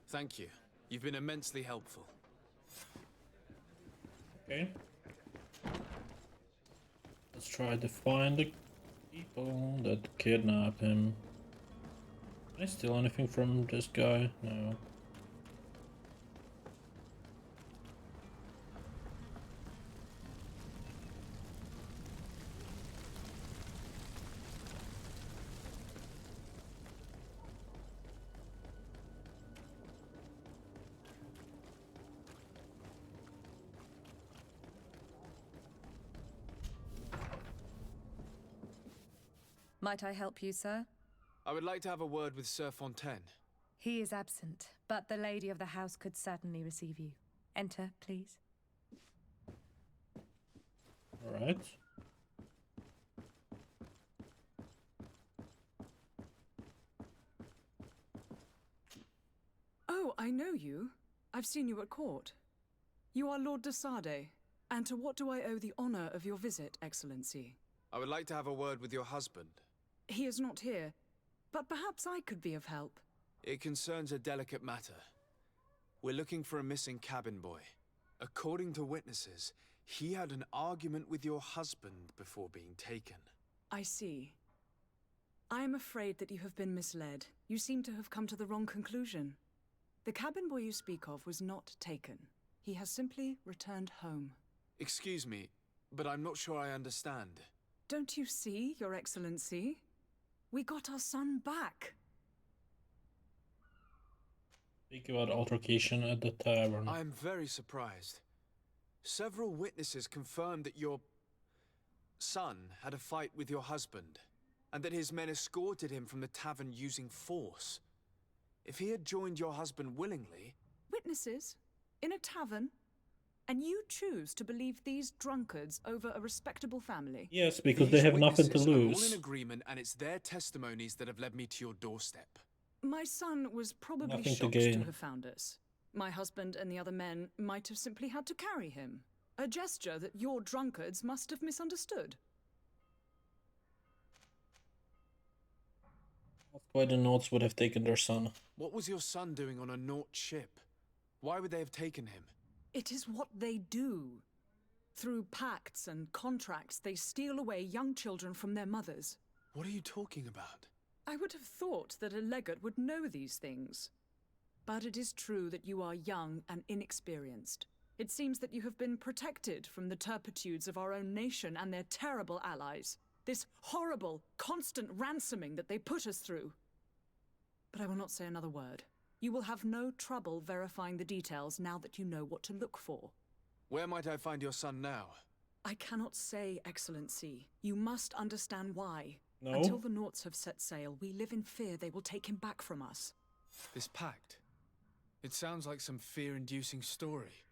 Thank you. You've been immensely helpful. Okay. Let's try to find the people that kidnap him. Can I steal anything from this guy? No. Might I help you, sir? I would like to have a word with Sir Fontaine. He is absent, but the lady of the house could certainly receive you. Enter, please. All right. Oh, I know you. I've seen you at court. You are Lord de Sade. And to what do I owe the honor of your visit, Excellency? I would like to have a word with your husband. He is not here, but perhaps I could be of help. It concerns a delicate matter. We're looking for a missing cabin boy. According to witnesses, he had an argument with your husband before being taken. I see. I am afraid that you have been misled. You seem to have come to the wrong conclusion. The cabin boy you speak of was not taken. He has simply returned home. Excuse me, but I'm not sure I understand. Don't you see, Your Excellency? We got our son back. Speak about altercation at the tavern. I am very surprised. Several witnesses confirmed that your son had a fight with your husband, and that his men escorted him from the tavern using force. If he had joined your husband willingly... Witnesses? In a tavern? And you choose to believe these drunkards over a respectable family? Yes, because they have nothing to These witnesses are lose. all in agreement, and it's their testimonies that have led me to your doorstep. My son was probably Nothing to shocked gain. to have found us. My husband and the other men might have simply had to carry him. A gesture that your drunkards must have misunderstood. That's why the Nords would have taken their son. What was your son doing on a Nort ship? Why would they have taken him? It is what they do. Through pacts and contracts, they steal away young children from their mothers. What are you talking about? I would have thought that a legate would know these things. But it is true that you are young and inexperienced. It seems that you have been protected from the turpitudes of our own nation and their terrible allies. This horrible, constant ransoming that they put us through. But I will not say another word. You will have no trouble verifying the details now that you know what to look for. Where might I find your son now? I cannot say, Excellency. You must understand why. No? Until the Norts have set sail, we live in fear they will take him back from us. This pact. It sounds like some fear-inducing story.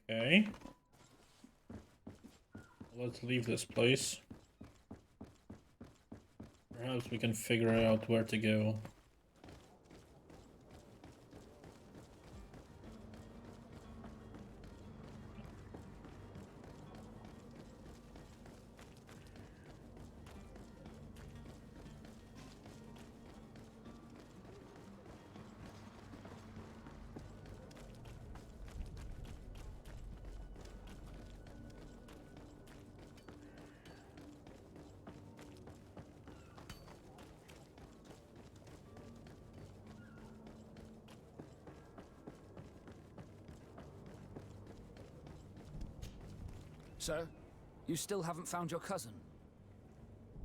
Okay. Let's leave this place. Perhaps we can figure out where to go. Sir, you still haven't found your cousin.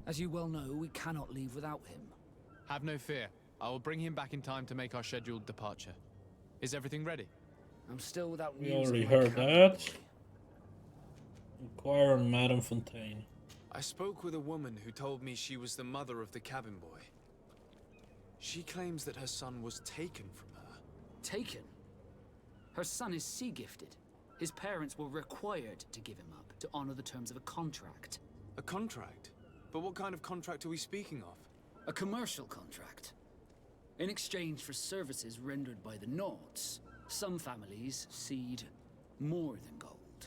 As you well know, we cannot leave without him. Have no fear. I will bring him back in time to make our scheduled departure. Is everything ready? I'm still without We news already of my heard cabin that. boy. Inquire on Madame Fontaine. I spoke with a woman who told me she was the mother of the cabin boy. She claims that her son was taken from her. Taken? Her son is sea-gifted. His parents were required to give him up to honor the terms of a contract. A contract? But what kind of contract are we speaking of? A commercial contract. In exchange for services rendered by the Nords, some families cede more than gold.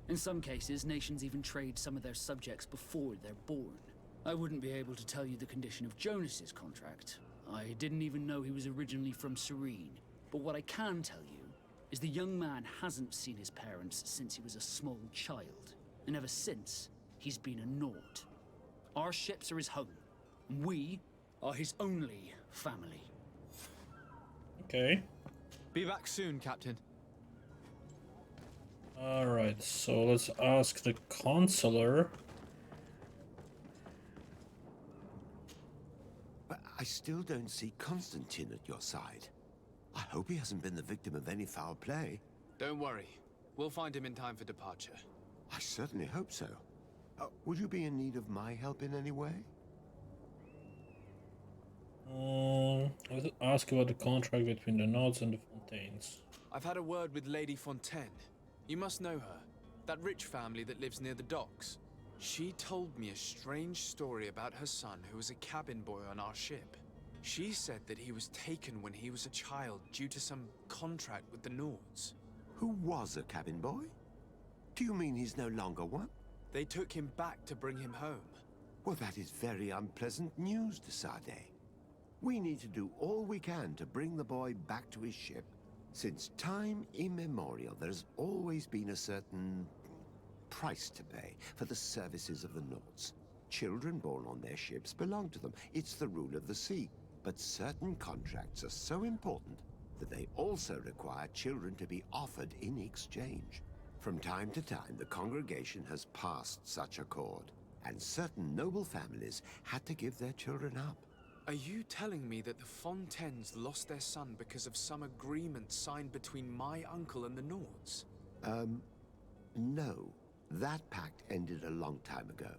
In some cases, nations even trade some of their subjects before they're born. I wouldn't be able to tell you the condition of Jonas's contract. I didn't even know he was originally from Serene. But what I can tell you is the young man hasn't seen his parents since he was a small child. And ever since, he's been a Nord. Our ships are his home. And we are his only family. Okay. Be back soon, Captain. Alright, so let's ask the consular. But I still don't see Constantine at your side. I hope he hasn't been the victim of any foul play. Don't worry. We'll find him in time for departure. I certainly hope so. Would you be in need of my help in any way? Let's ask about the contract between the Nods and the Fontaines. I've had a word with Lady Fontaine. You must know her. That rich family that lives near the docks. She told me a strange story about her son who was a cabin boy on our ship. She said that he was taken when he was a child due to some contract with the Nords. Who was a cabin boy? Do you mean he's no longer one? They took him back to bring him home. Well, that is very unpleasant news, de Sade. We need to do all we can to bring the boy back to his ship. Since time immemorial, there's always been a certain price to pay for the services of the Nords. Children born on their ships belong to them. It's the rule of the sea. But certain contracts are so important that they also require children to be offered in exchange. From time to time, the congregation has passed such accord, and certain noble families had to give their children up. Are you telling me that the Fontaines lost their son because of some agreement signed between my uncle and the Nords? No. That pact ended a long time ago.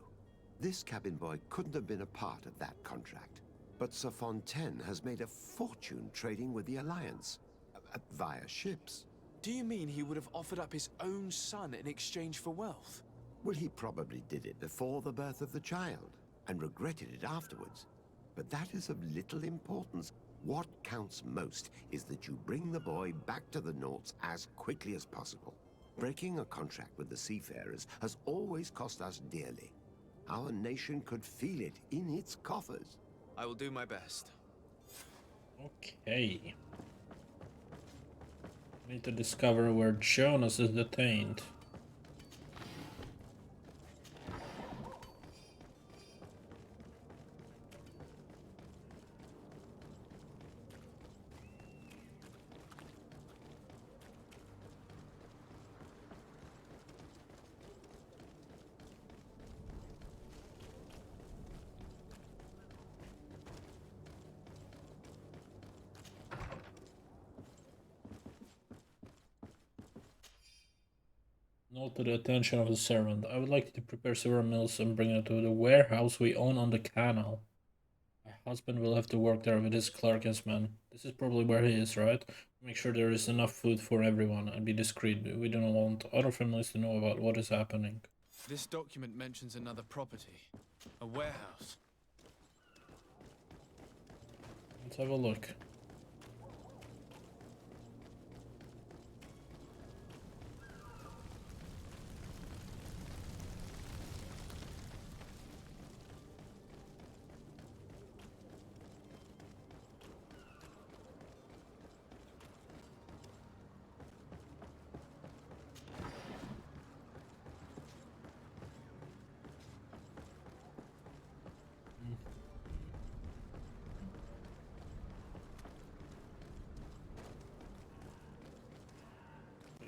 This cabin boy couldn't have been a part of that contract. But Sir Fontaine has made a fortune trading with the Alliance, via ships. Do you mean he would have offered up his own son in exchange for wealth? Well, he probably did it before the birth of the child, and regretted it afterwards. But that is of little importance. What counts most is that you bring the boy back to the Nords as quickly as possible. Breaking a contract with the seafarers has always cost us dearly. our nation could feel it in its coffers. I will do my best. Okay. Need to discover where Jonas is detained. Note to the attention of the servant. I would like you to prepare several meals and bring it to the warehouse we own on the canal. My husband will have to work there with his clerk and men. This is probably where he is, right? Make sure there is enough food for everyone and be discreet. We do not want other families to know about what is happening. This document mentions another property. A warehouse. Let's have a look.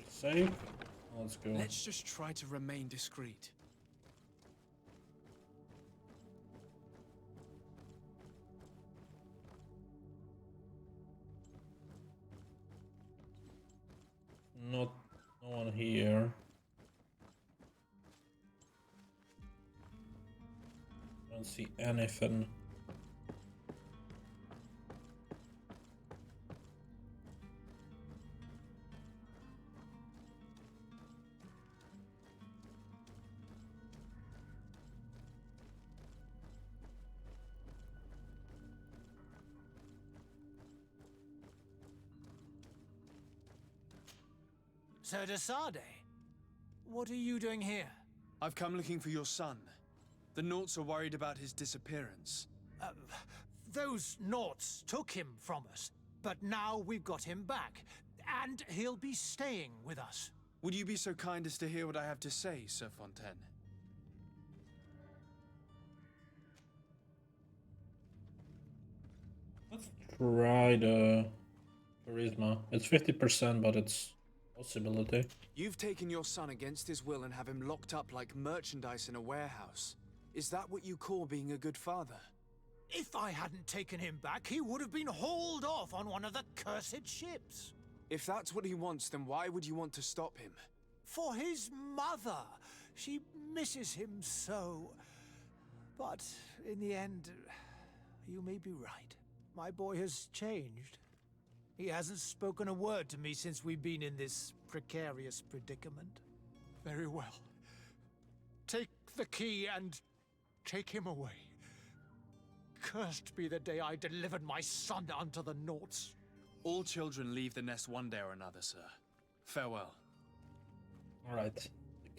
Safe. Let's go. Let's just try to remain discreet. No one here. Don't see anything. Sir de Sade, what are you doing here? I've come looking for your son. The Naughts are worried about his disappearance. Those Naughts took him from us, but now we've got him back, and he'll be staying with us. Would you be so kind as to hear what I have to say, Sir Fontaine? Let's try the charisma. It's 50%, but it's a possibility. You've taken your son against his will and have him locked up like merchandise in a warehouse. Is that what you call being a good father? If I hadn't taken him back, he would have been hauled off on one of the cursed ships. If that's what he wants, then why would you want to stop him? For his mother. She misses him so. But in the end, you may be right. My boy has changed. He hasn't spoken a word to me since we've been in this precarious predicament. Very well. Take the key and take him away. Cursed be the day I delivered my son unto the Naughts. All children leave the nest one day or another, sir. Farewell. Alright.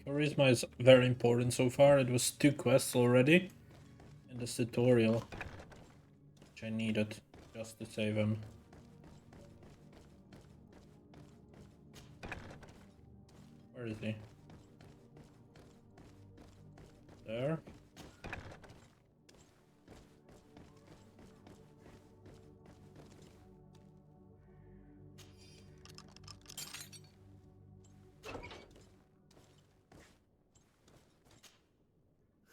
Charisma is very important so far. It was 2 quests already in this tutorial, which I needed just to save him. Where is he? There.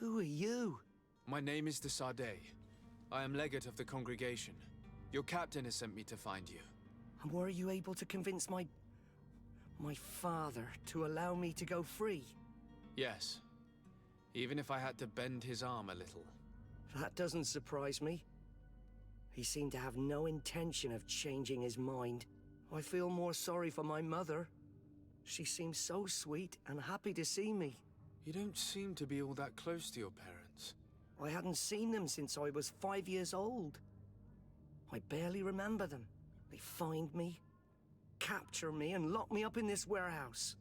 Who are you? My name is de Sade. I am legate of the congregation. Your captain has sent me to find you. And were you able to convince my father to allow me to go free? Yes. Even if I had to bend his arm a little. That doesn't surprise me. He seemed to have no intention of changing his mind. I feel more sorry for my mother. She seems so sweet and happy to see me. You don't seem to be all that close to your parents. I hadn't seen them since I was 5 years old. I barely remember them. They find me, capture me, and lock me up in this warehouse.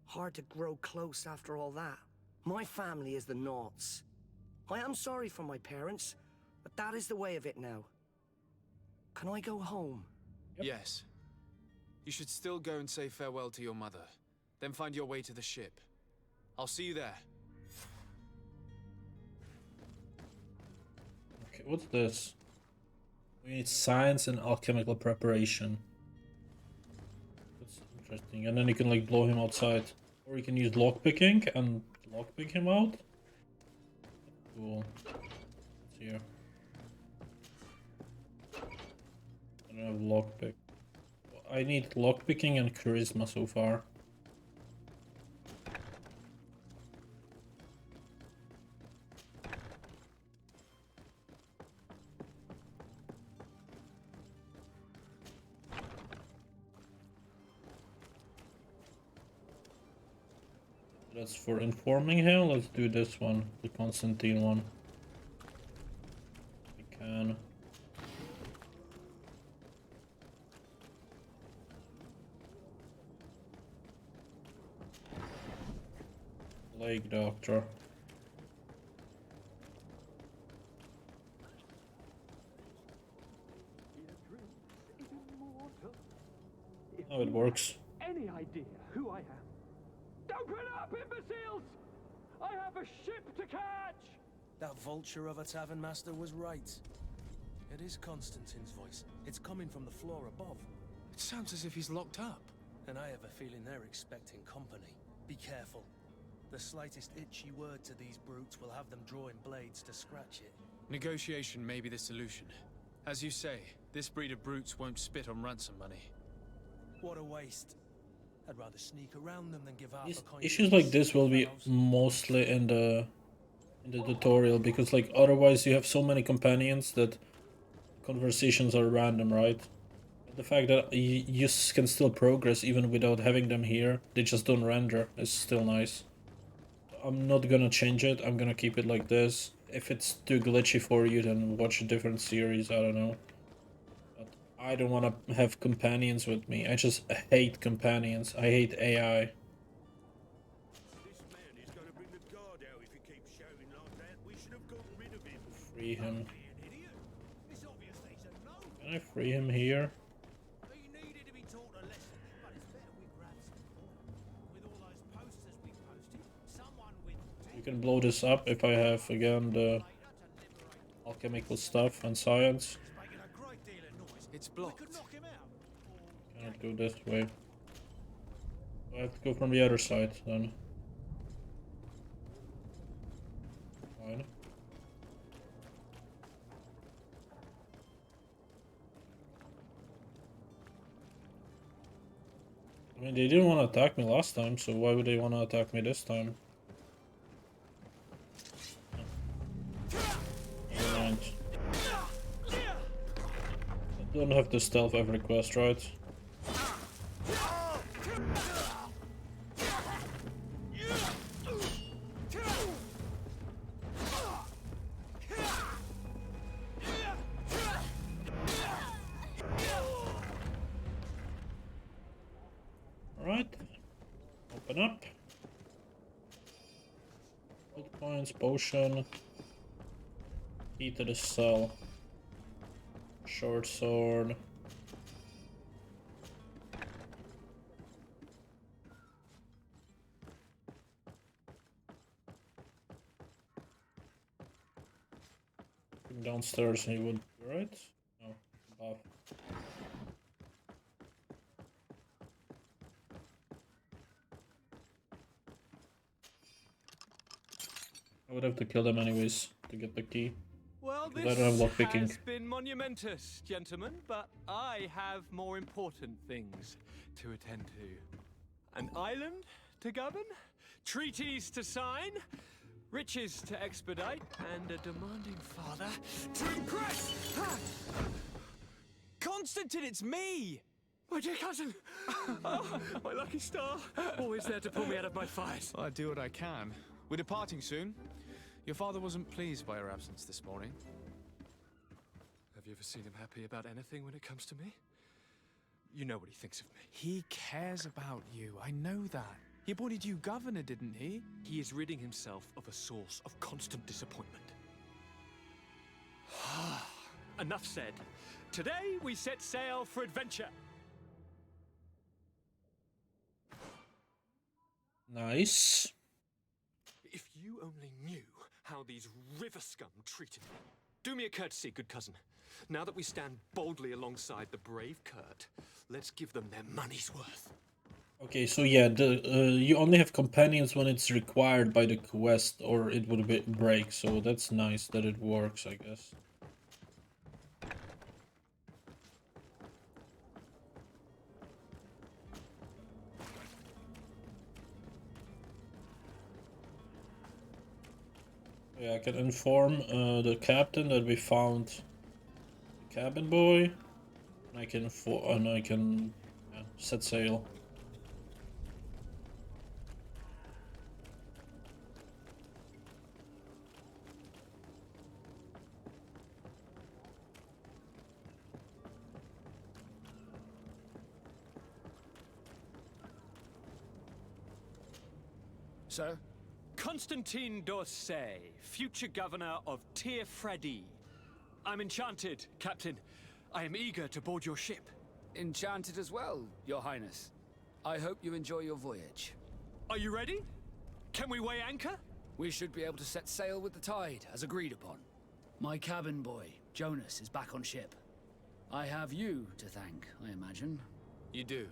Hard to grow close after all that. My family is the Naughts. I am sorry for my parents, but that is the way of it now. Can I go home? Yes. You should still go and say farewell to your mother. Then find your way to the ship. I'll see you there. Okay, what's this? We need science and alchemical preparation. That's interesting. And then you can like blow him outside. Or you can use lockpicking and lockpick him out. Cool. What's here? I don't have lockpick. I need lockpicking and charisma so far. That's for informing him. Let's do this one, the Constantine one. We can. Plague Doctor. How it works. Any idea who I am? Open up, imbeciles! I have a ship to catch! That vulture of a tavern master was right. It is Constantine's voice. It's coming from the floor above. It sounds as if he's locked up. And I have a feeling they're expecting company. Be careful. The slightest itchy word to these brutes will have them drawing blades to scratch it. Negotiation may be the solution. As you say, this breed of brutes won't spit on ransom money. What a waste. I'd rather sneak around them than give half a coin. Issues like this will be mostly in the tutorial, because like otherwise you have so many companions that conversations are random, right? The fact that you can still progress even without having them here, they just don't render, is still nice. I'm not gonna change it, I'm gonna keep it like this. If it's too glitchy for you, then watch a different series, I don't know. But I don't wanna have companions with me, I just hate companions, I hate AI. Free him. Can I free him here? You can blow this up if I have again the alchemical stuff and science. It's blocked. Can't go this way. I have to go from the other side then. Fine. I mean, they didn't want to attack me last time, so why would they want to attack me this time? Never mind. I don't have to stealth every quest, right? Alright. Open up. Gold coins, potion. Key to the cell. Short sword. Downstairs he would be right? No, above. I would have to kill them anyways to get the key. Well, I don't have this lockpicking. has been monumentous, gentlemen, but I have more important things to attend to. An island to govern, treaties to sign, riches to expedite, and a demanding father to impress! Constantine, it's me! My dear cousin! Oh, my lucky star! Always there to pull me out of my fight. Well, I do what I can. We're departing soon. Your father wasn't pleased by your absence this morning. Have you ever seen him happy about anything when it comes to me? You know what he thinks of me. He cares about you, I know that. He appointed you governor, didn't he? He is ridding himself of a source of constant disappointment. enough said. Today we set sail for adventure. Nice. If you only knew how these river scum treated me. Do me a courtesy, good cousin. Now that we stand boldly alongside the brave Kurt, let's give them their money's worth. Okay, so yeah, you only have companions when it's required by the quest, or it would break. So that's nice that it works, I guess. Yeah, I can inform the captain that we found the cabin boy. And I can set sail. Sir? Constantine d'Orsay, future governor of Tirfredi. I'm enchanted, Captain. I am eager to board your ship. Enchanted as well, Your Highness. I hope you enjoy your voyage. Are you ready? Can we weigh anchor? We should be able to set sail with the tide, as agreed upon. My cabin boy, Jonas, is back on ship. I have you to thank, I imagine. You do.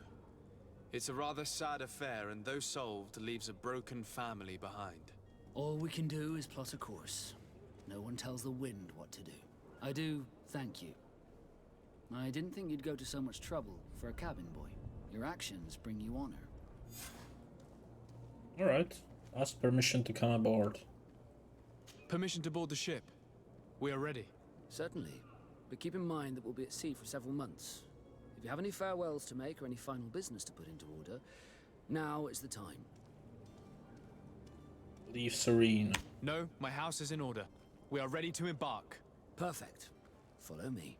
It's a rather sad affair, and though solved, leaves a broken family behind. All we can do is plot a course. No one tells the wind what to do. I do thank you. I didn't think you'd go to so much trouble for a cabin boy. Your actions bring you honor. Alright. Ask permission to come aboard. Permission to board the ship. We are ready. Certainly. But keep in mind that we'll be at sea for several months. If you have any farewells to make or any final business to put into order, now is the time. Leave serene. No, my house is in order. We are ready to embark. Perfect. Follow me.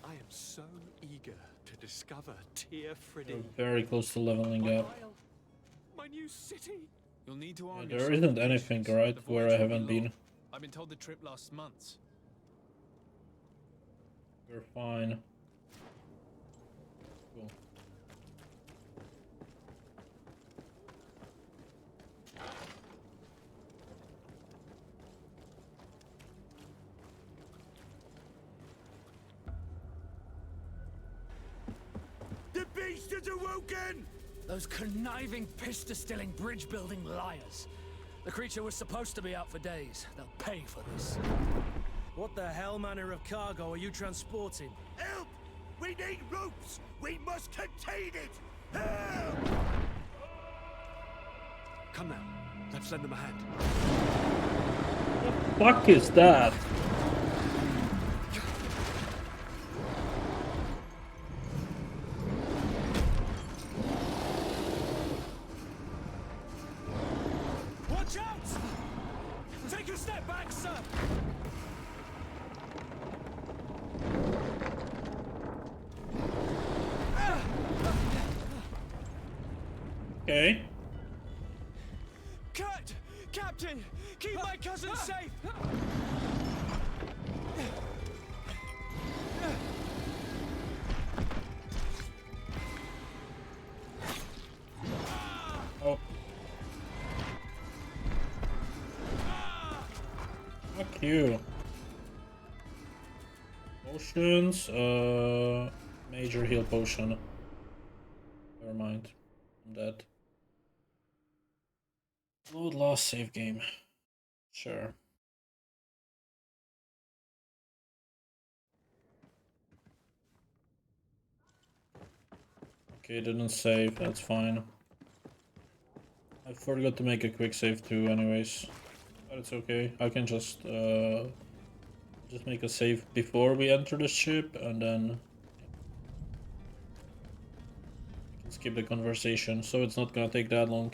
I am so eager to discover Tirfredi. We're very close to leveling up. My new city. You'll need to arm There yourself isn't with anything, patience. right, The where voyage I will be haven't been. long. I've been told the trip lasts months. We're fine. Cool. The beast is awoken! Those conniving, piss-distilling, bridge-building liars. The creature was supposed to be out for days. They'll pay for this. What the hell manner of cargo are you transporting? Help! We need ropes! We must contain it! Help! Come now. Let's lend them a hand. What the fuck is that? Watch out! Take a step back, sir! Okay. Kurt! Captain! Keep my cousin safe! Oh. Fuck you. Potions, major heal potion. Never mind. I'm dead. Load last save game. Sure. Okay, didn't save, that's fine. I forgot to make a quick save too anyways. But it's okay. I can just make a save before we enter the ship and then I can skip the conversation, so it's not gonna take that long.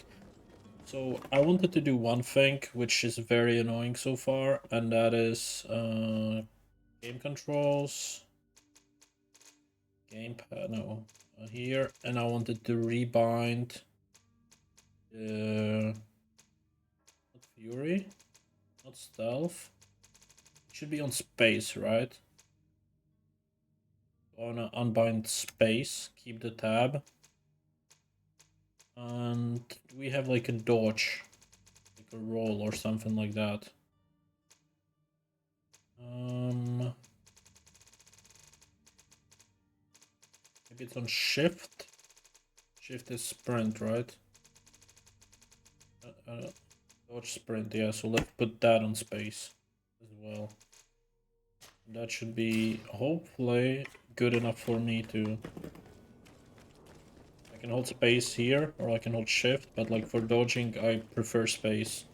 So I wanted to do one thing which is very annoying so far, and that is game controls, gamepad, no, here, and I wanted to rebind not Fury, not stealth. It should be on space, right? On unbind space, keep the tab. And we have like a dodge, like a roll or something like that. Maybe it's on shift. Shift is sprint, right? Dodge sprint, yeah, so let's put that on space as well. That should be hopefully good enough for me to... I can hold space here, or I can hold shift, but like for dodging I prefer space.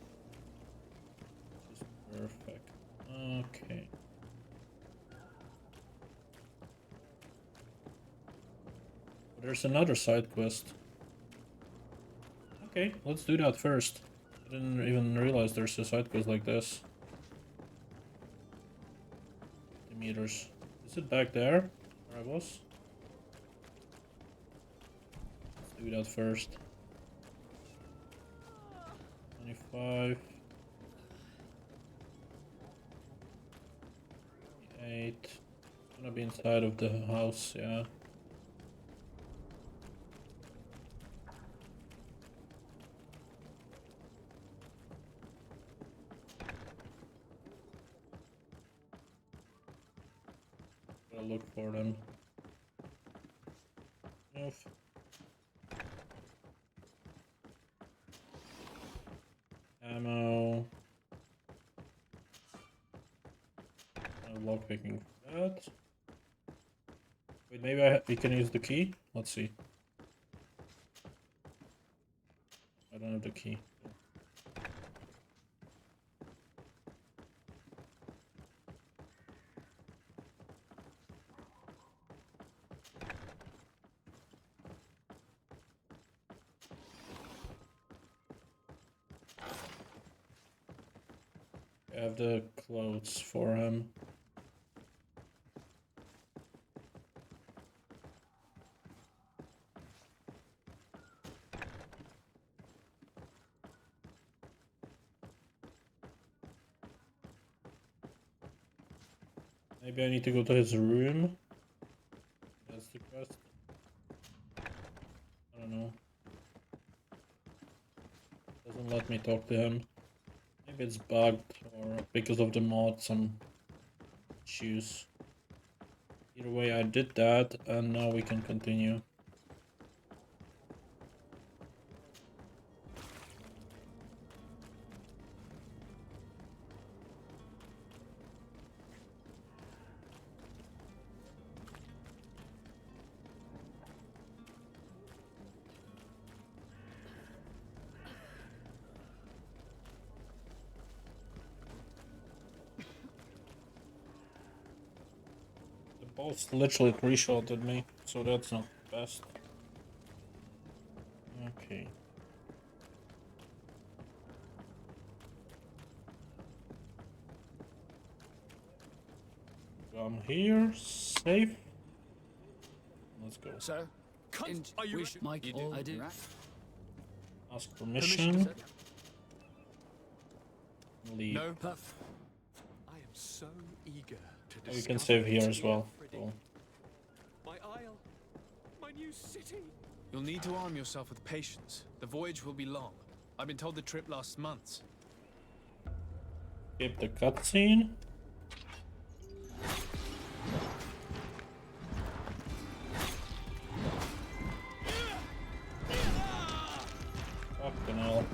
Perfect. Okay. There's another side quest. Okay, let's do that first. I didn't even realize there's a side quest like this. 50 meters. Is it back there where I was? Let's do that first. 25. 8. It's gonna be inside of the house, yeah. Gotta look for them. Move. Ammo. Lockpicking for that. Wait, maybe we can use the key? Let's see. I don't have the key. I have the clothes for him. Maybe I need to go to his room. That's the quest. I don't know. Doesn't let me talk to him. Maybe it's bugged or because of the mods and issues. Either way, I did that and now we can continue. Both literally three-shotted me, so that's not the best. Okay. So I'm here, safe. Let's go. Sir, are you Mike, I do. Ask permission. Leave. No, Puff. I am so eager to Oh, you can save here as well. Cool. My isle, my new city. You'll need to arm yourself with patience. The voyage will be long. I've been told the trip lasts months. Skip the cutscene. Fucking hell.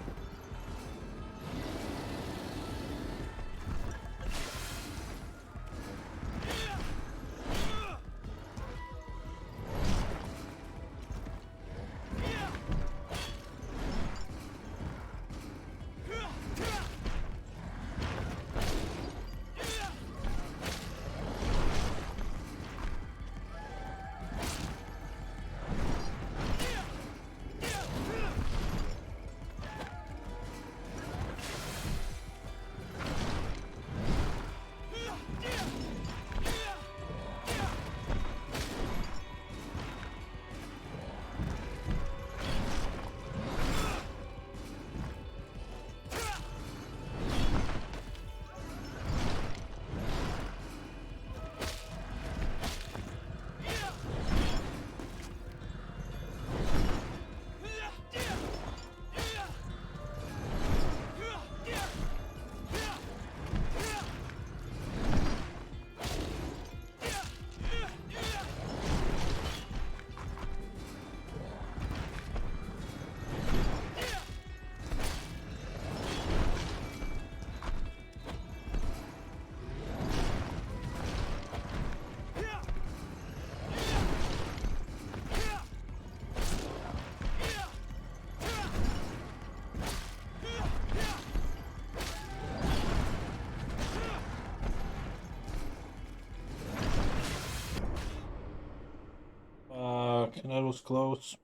That was close.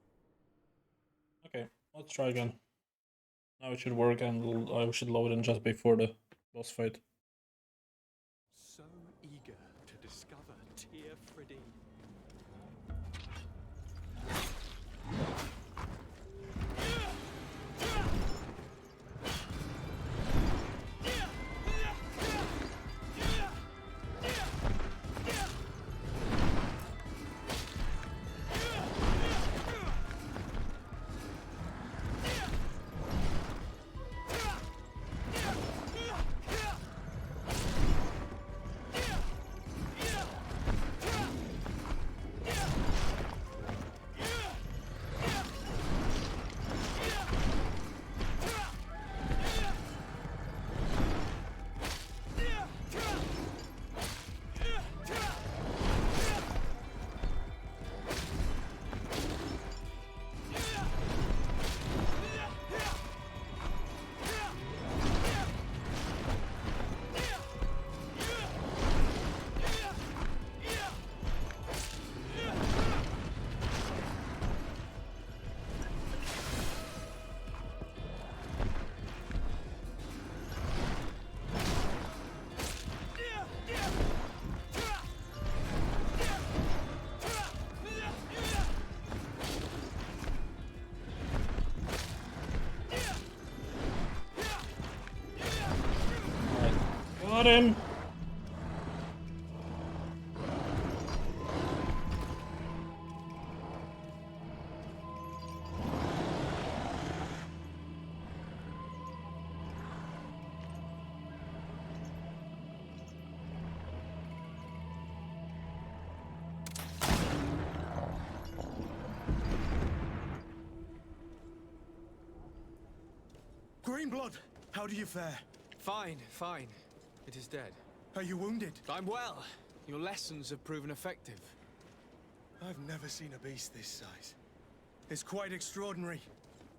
Okay, let's try again. Now it should work, and I should load in just before the boss fight. So eager to discover Tear Freddy. Got him! Greenblood, how do you fare? Fine, fine. It is dead. Are you wounded? I'm well. Your lessons have proven effective. I've never seen a beast this size. It's quite extraordinary.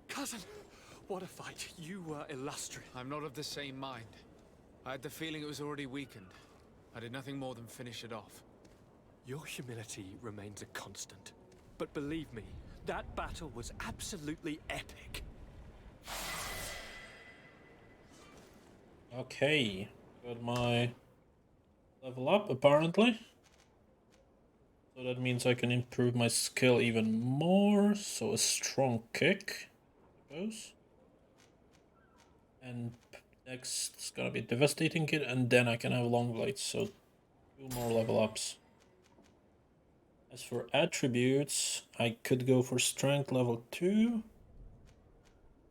Cousin, what a fight. You were illustrious. I'm not of the same mind. I had the feeling it was already weakened. I did nothing more than finish it off. Your humility remains a constant. But believe me, that battle was absolutely epic. Okay, got my level up apparently. So that means I can improve my skill even more. So a strong kick, I suppose. And next it's gonna be devastating kit, and then I can have long blades. So 2 more level ups. As for attributes, I could go for strength level 2.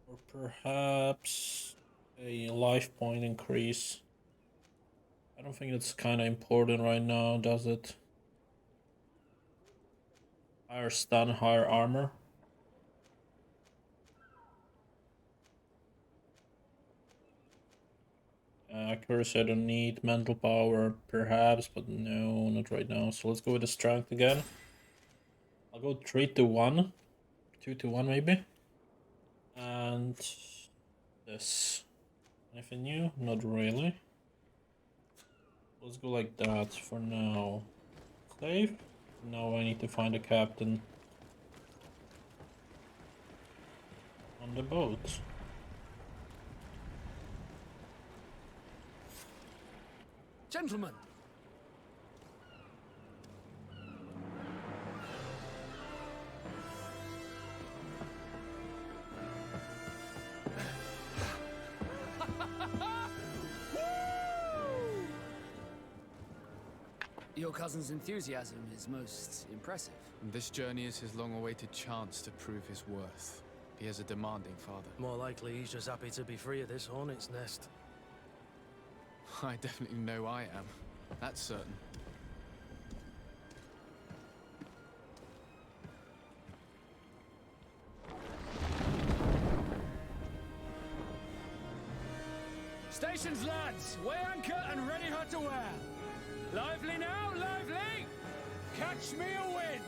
Or perhaps a life point increase. I don't think it's kind of important right now, does it? Higher stun, higher armor. Accuracy I don't need. Mental power perhaps, but no, not right now. So let's go with the strength again. I'll go 3 to 1. 2 to 1 maybe. And this. Anything new? Not really. Let's go like that for now. Save. Now I need to find a captain on the boat. Gentlemen! Your cousin's enthusiasm is most impressive. This journey is his long-awaited chance to prove his worth. He has a demanding father. More likely he's just happy to be free of this hornet's nest. I definitely know I am. That's certain. Stations, lads! Weigh anchor and ready her to wear. Lively now, lively! Catch me a wind!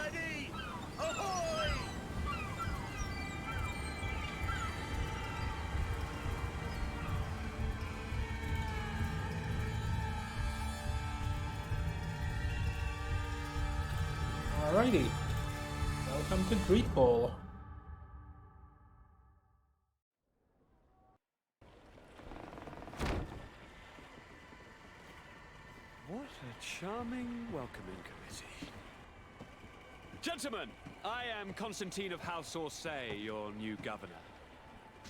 ready! Ahoy! Alrighty. Welcome to GreedFall. What a charming welcoming committee. Gentlemen, I am Constantine of House Orsay, your new governor.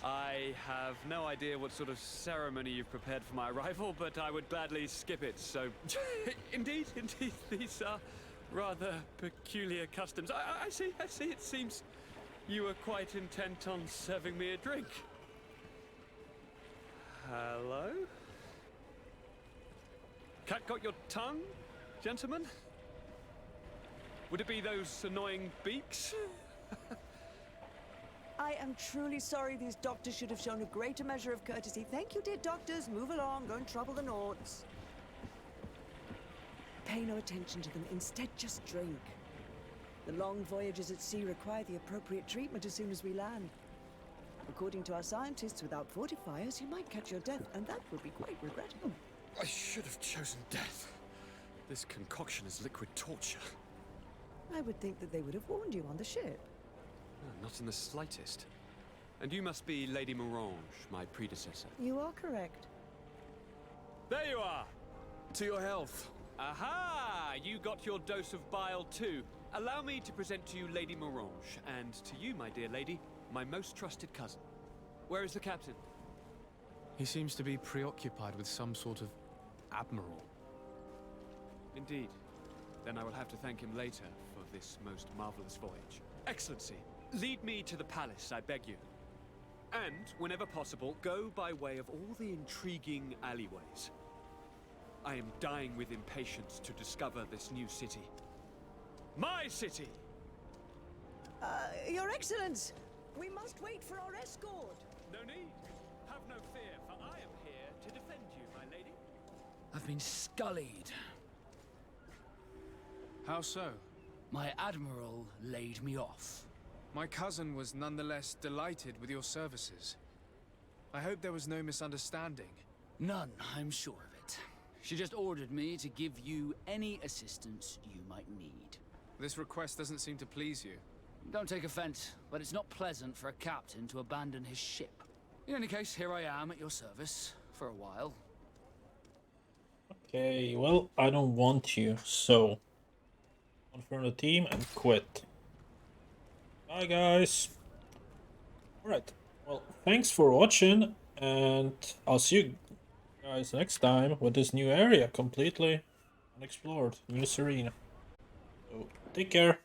I have no idea what sort of ceremony you've prepared for my arrival, but I would gladly skip it, so... indeed, these are rather peculiar customs. I see, it seems you were quite intent on serving me a drink. Hello? Cat got your tongue, gentlemen? Would it be those annoying beaks? I am truly sorry these doctors should have shown a greater measure of courtesy. Thank you, dear doctors. Move along, don't trouble the Nords. Pay no attention to them. Instead, just drink. The long voyages at sea require the appropriate treatment as soon as we land. According to our scientists, without fortifiers, you might catch your death, and that would be quite regrettable. I should have chosen death. This concoction is liquid torture. I would think that they would have warned you on the ship. No, not in the slightest. And you must be Lady Morange, my predecessor. You are correct. There you are! To your health. Aha! You got your dose of bile too. Allow me to present to you Lady Morange, and to you, my dear lady, my most trusted cousin. Where is the captain? He seems to be preoccupied with some sort of admiral. Indeed. Then I will have to thank him later for this most marvelous voyage. Excellency, lead me to the palace, I beg you. And, whenever possible, go by way of all the intriguing alleyways. I am dying with impatience to discover this new city. My city! Your Excellence! We must wait for our escort! No need. Have no fear, for I am here to defend you, my lady. I've been scullied. How so? My admiral laid me off. My cousin was nonetheless delighted with your services. I hope there was no misunderstanding. None, I'm sure of it. She just ordered me to give you any assistance you might need. This request doesn't seem to please you. Don't take offense, but it's not pleasant for a captain to abandon his ship. In any case, here I am at your service for a while. Okay, well, I don't want you, so confirm the team and quit. Bye, guys. Alright, well, thanks for watching, and I'll see you guys next time with this new area, completely unexplored, new Serena. So, take care.